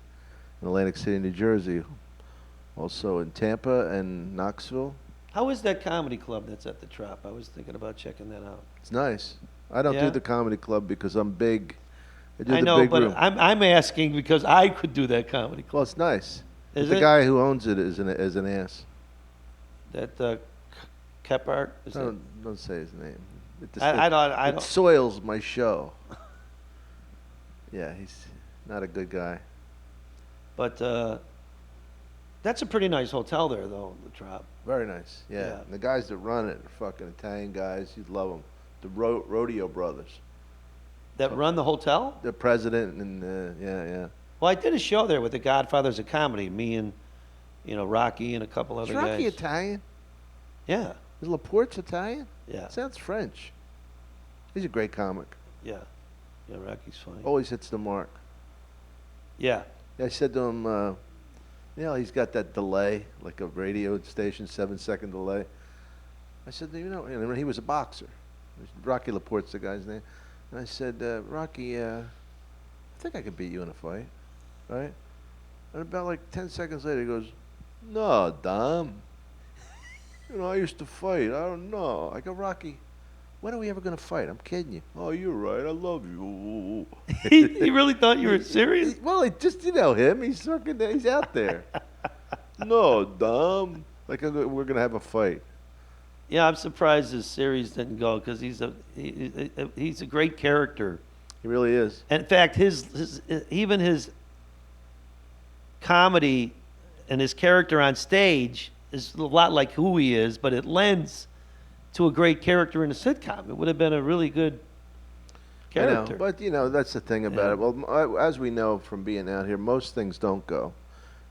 Atlantic City, New Jersey. Also in Tampa and Knoxville. How is that comedy club that's at the Trop? I was thinking about checking that out. It's nice. I don't Yeah? do the comedy club because I'm big. I do I the know, big but room. I'm asking because I could do that comedy club. Well, it's nice. But Is the it? guy who owns it is an ass. That Kepart? Is it? Don't say his name. I It don't. soils my show. Yeah, he's not a good guy. But that's a pretty nice hotel there, though, the Trop. Very nice. Yeah. Yeah. And the guys that run it are fucking Italian guys. You'd love them. The Rodeo Brothers. That run the hotel? The president and yeah. Well, I did a show there with the Godfathers of Comedy. Me and, Rocky and a couple Is other Rocky guys. Italian? Yeah, Is Laporte's Italian? yeah, Sounds French. He's a great comic. yeah. Yeah, Rocky's funny. Always hits the mark. Yeah. I said to him, he's got that delay, like a radio station, 7-second delay. I said, and he was a boxer. Rocky Laporte's the guy's name. And I said, Rocky, I think I could beat you in a fight, right? And about like 10 seconds later, he goes, no, Dom. I used to fight. I don't know. I go, Rocky, when are we ever going to fight? I'm kidding you. Oh, you're right. I love you. He really thought you were serious? Well, him. He's out there. No, Dom. Like, we're going to have a fight. Yeah, I'm surprised his series didn't go because he's a great character. He really is. And in fact, even his comedy and his character on stage is a lot like who he is, but it lends to a great character in a sitcom. It would have been a really good character. I know, but that's the thing about it. Well, as we know from being out here, most things don't go.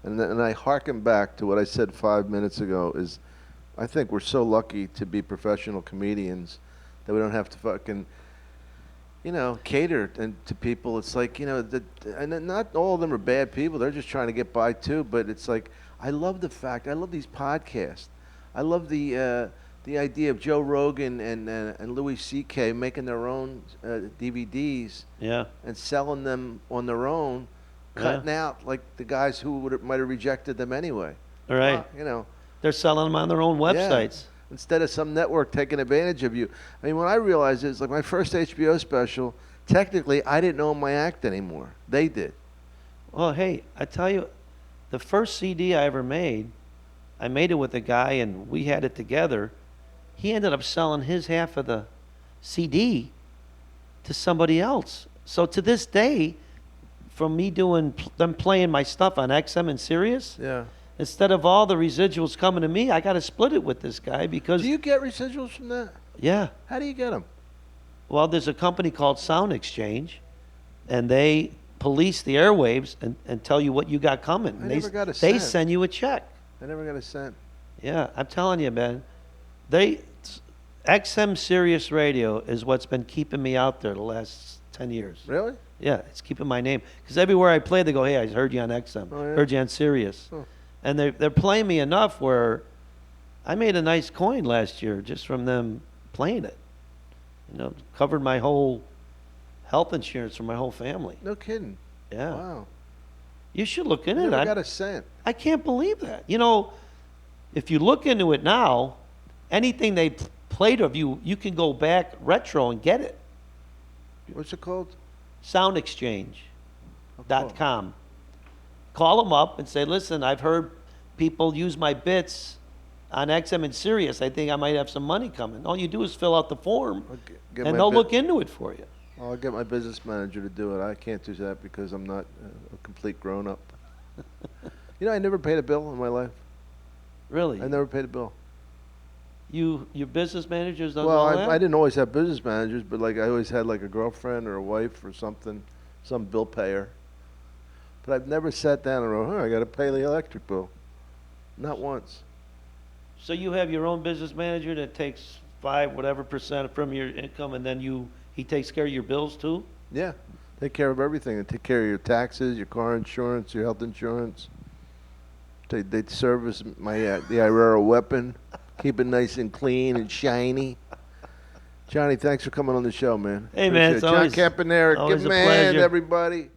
And I hearken back to what I said 5 minutes ago is I think we're so lucky to be professional comedians that we don't have to fucking, cater to people. It's like, and not all of them are bad people. They're just trying to get by too. But it's like, I love these podcasts. I love the idea of Joe Rogan and Louis C.K. making their own DVDs Yeah. and selling them on their own, cutting out like the guys who might have rejected them anyway. All right. They're selling them on their own websites. Yeah. Instead of some network taking advantage of you. I mean, when I realized it's like my first HBO special, technically I didn't own my act anymore. They did. Well, hey, I tell you, the first CD I ever made, I made it with a guy and we had it together. He ended up selling his half of the CD to somebody else. So to this day, from me them playing my stuff on XM and Sirius, Yeah. instead of all the residuals coming to me, I got to split it with this guy because Do you get residuals from that? yeah. How do you get them? Well, there's a company called Sound Exchange, and they police the airwaves and tell you what you got coming. I never got a They cent. send you a check. I never got a cent. Yeah, I'm telling you, man. XM Sirius Radio is what's been keeping me out there the last 10 years. Really? Yeah, it's keeping my name. Because everywhere I play, they go, hey, I heard you on XM. Oh, yeah? Heard you on Sirius. Oh. And they're playing me enough where I made a nice coin last year just from them playing it. Covered my whole health insurance for my whole family. No kidding. Yeah. Wow. You should look into Never it. got a cent. I can't believe that. If you look into it now, anything they played of you, you can go back retro and get it. What's it called? SoundExchange.com. Call them up and say, listen, I've heard people use my bits on XM and Sirius. I think I might have some money coming. All you do is fill out the form, Get and my they'll bit- look into it for you. I'll get my business manager to do it. I can't do that because I'm not a complete grown-up. I never paid a bill in my life. Really? I never paid a bill. Your business managers does Well, all that? I didn't always have business managers, but like I always had like a girlfriend or a wife or something, some bill payer. But I've never sat down and wrote, I got to pay the electric bill. Not once. So you have your own business manager that takes 5% from your income, and then he takes care of your bills too? Yeah. Take care of everything. They take care of your taxes, your car insurance, your health insurance. They service my the Irrera weapon, keep it nice and clean and shiny. Johnny, thanks for coming on the show, man. Hey, man, Appreciate it's it. always- John Caponera, always give him a a hand, pleasure. everybody.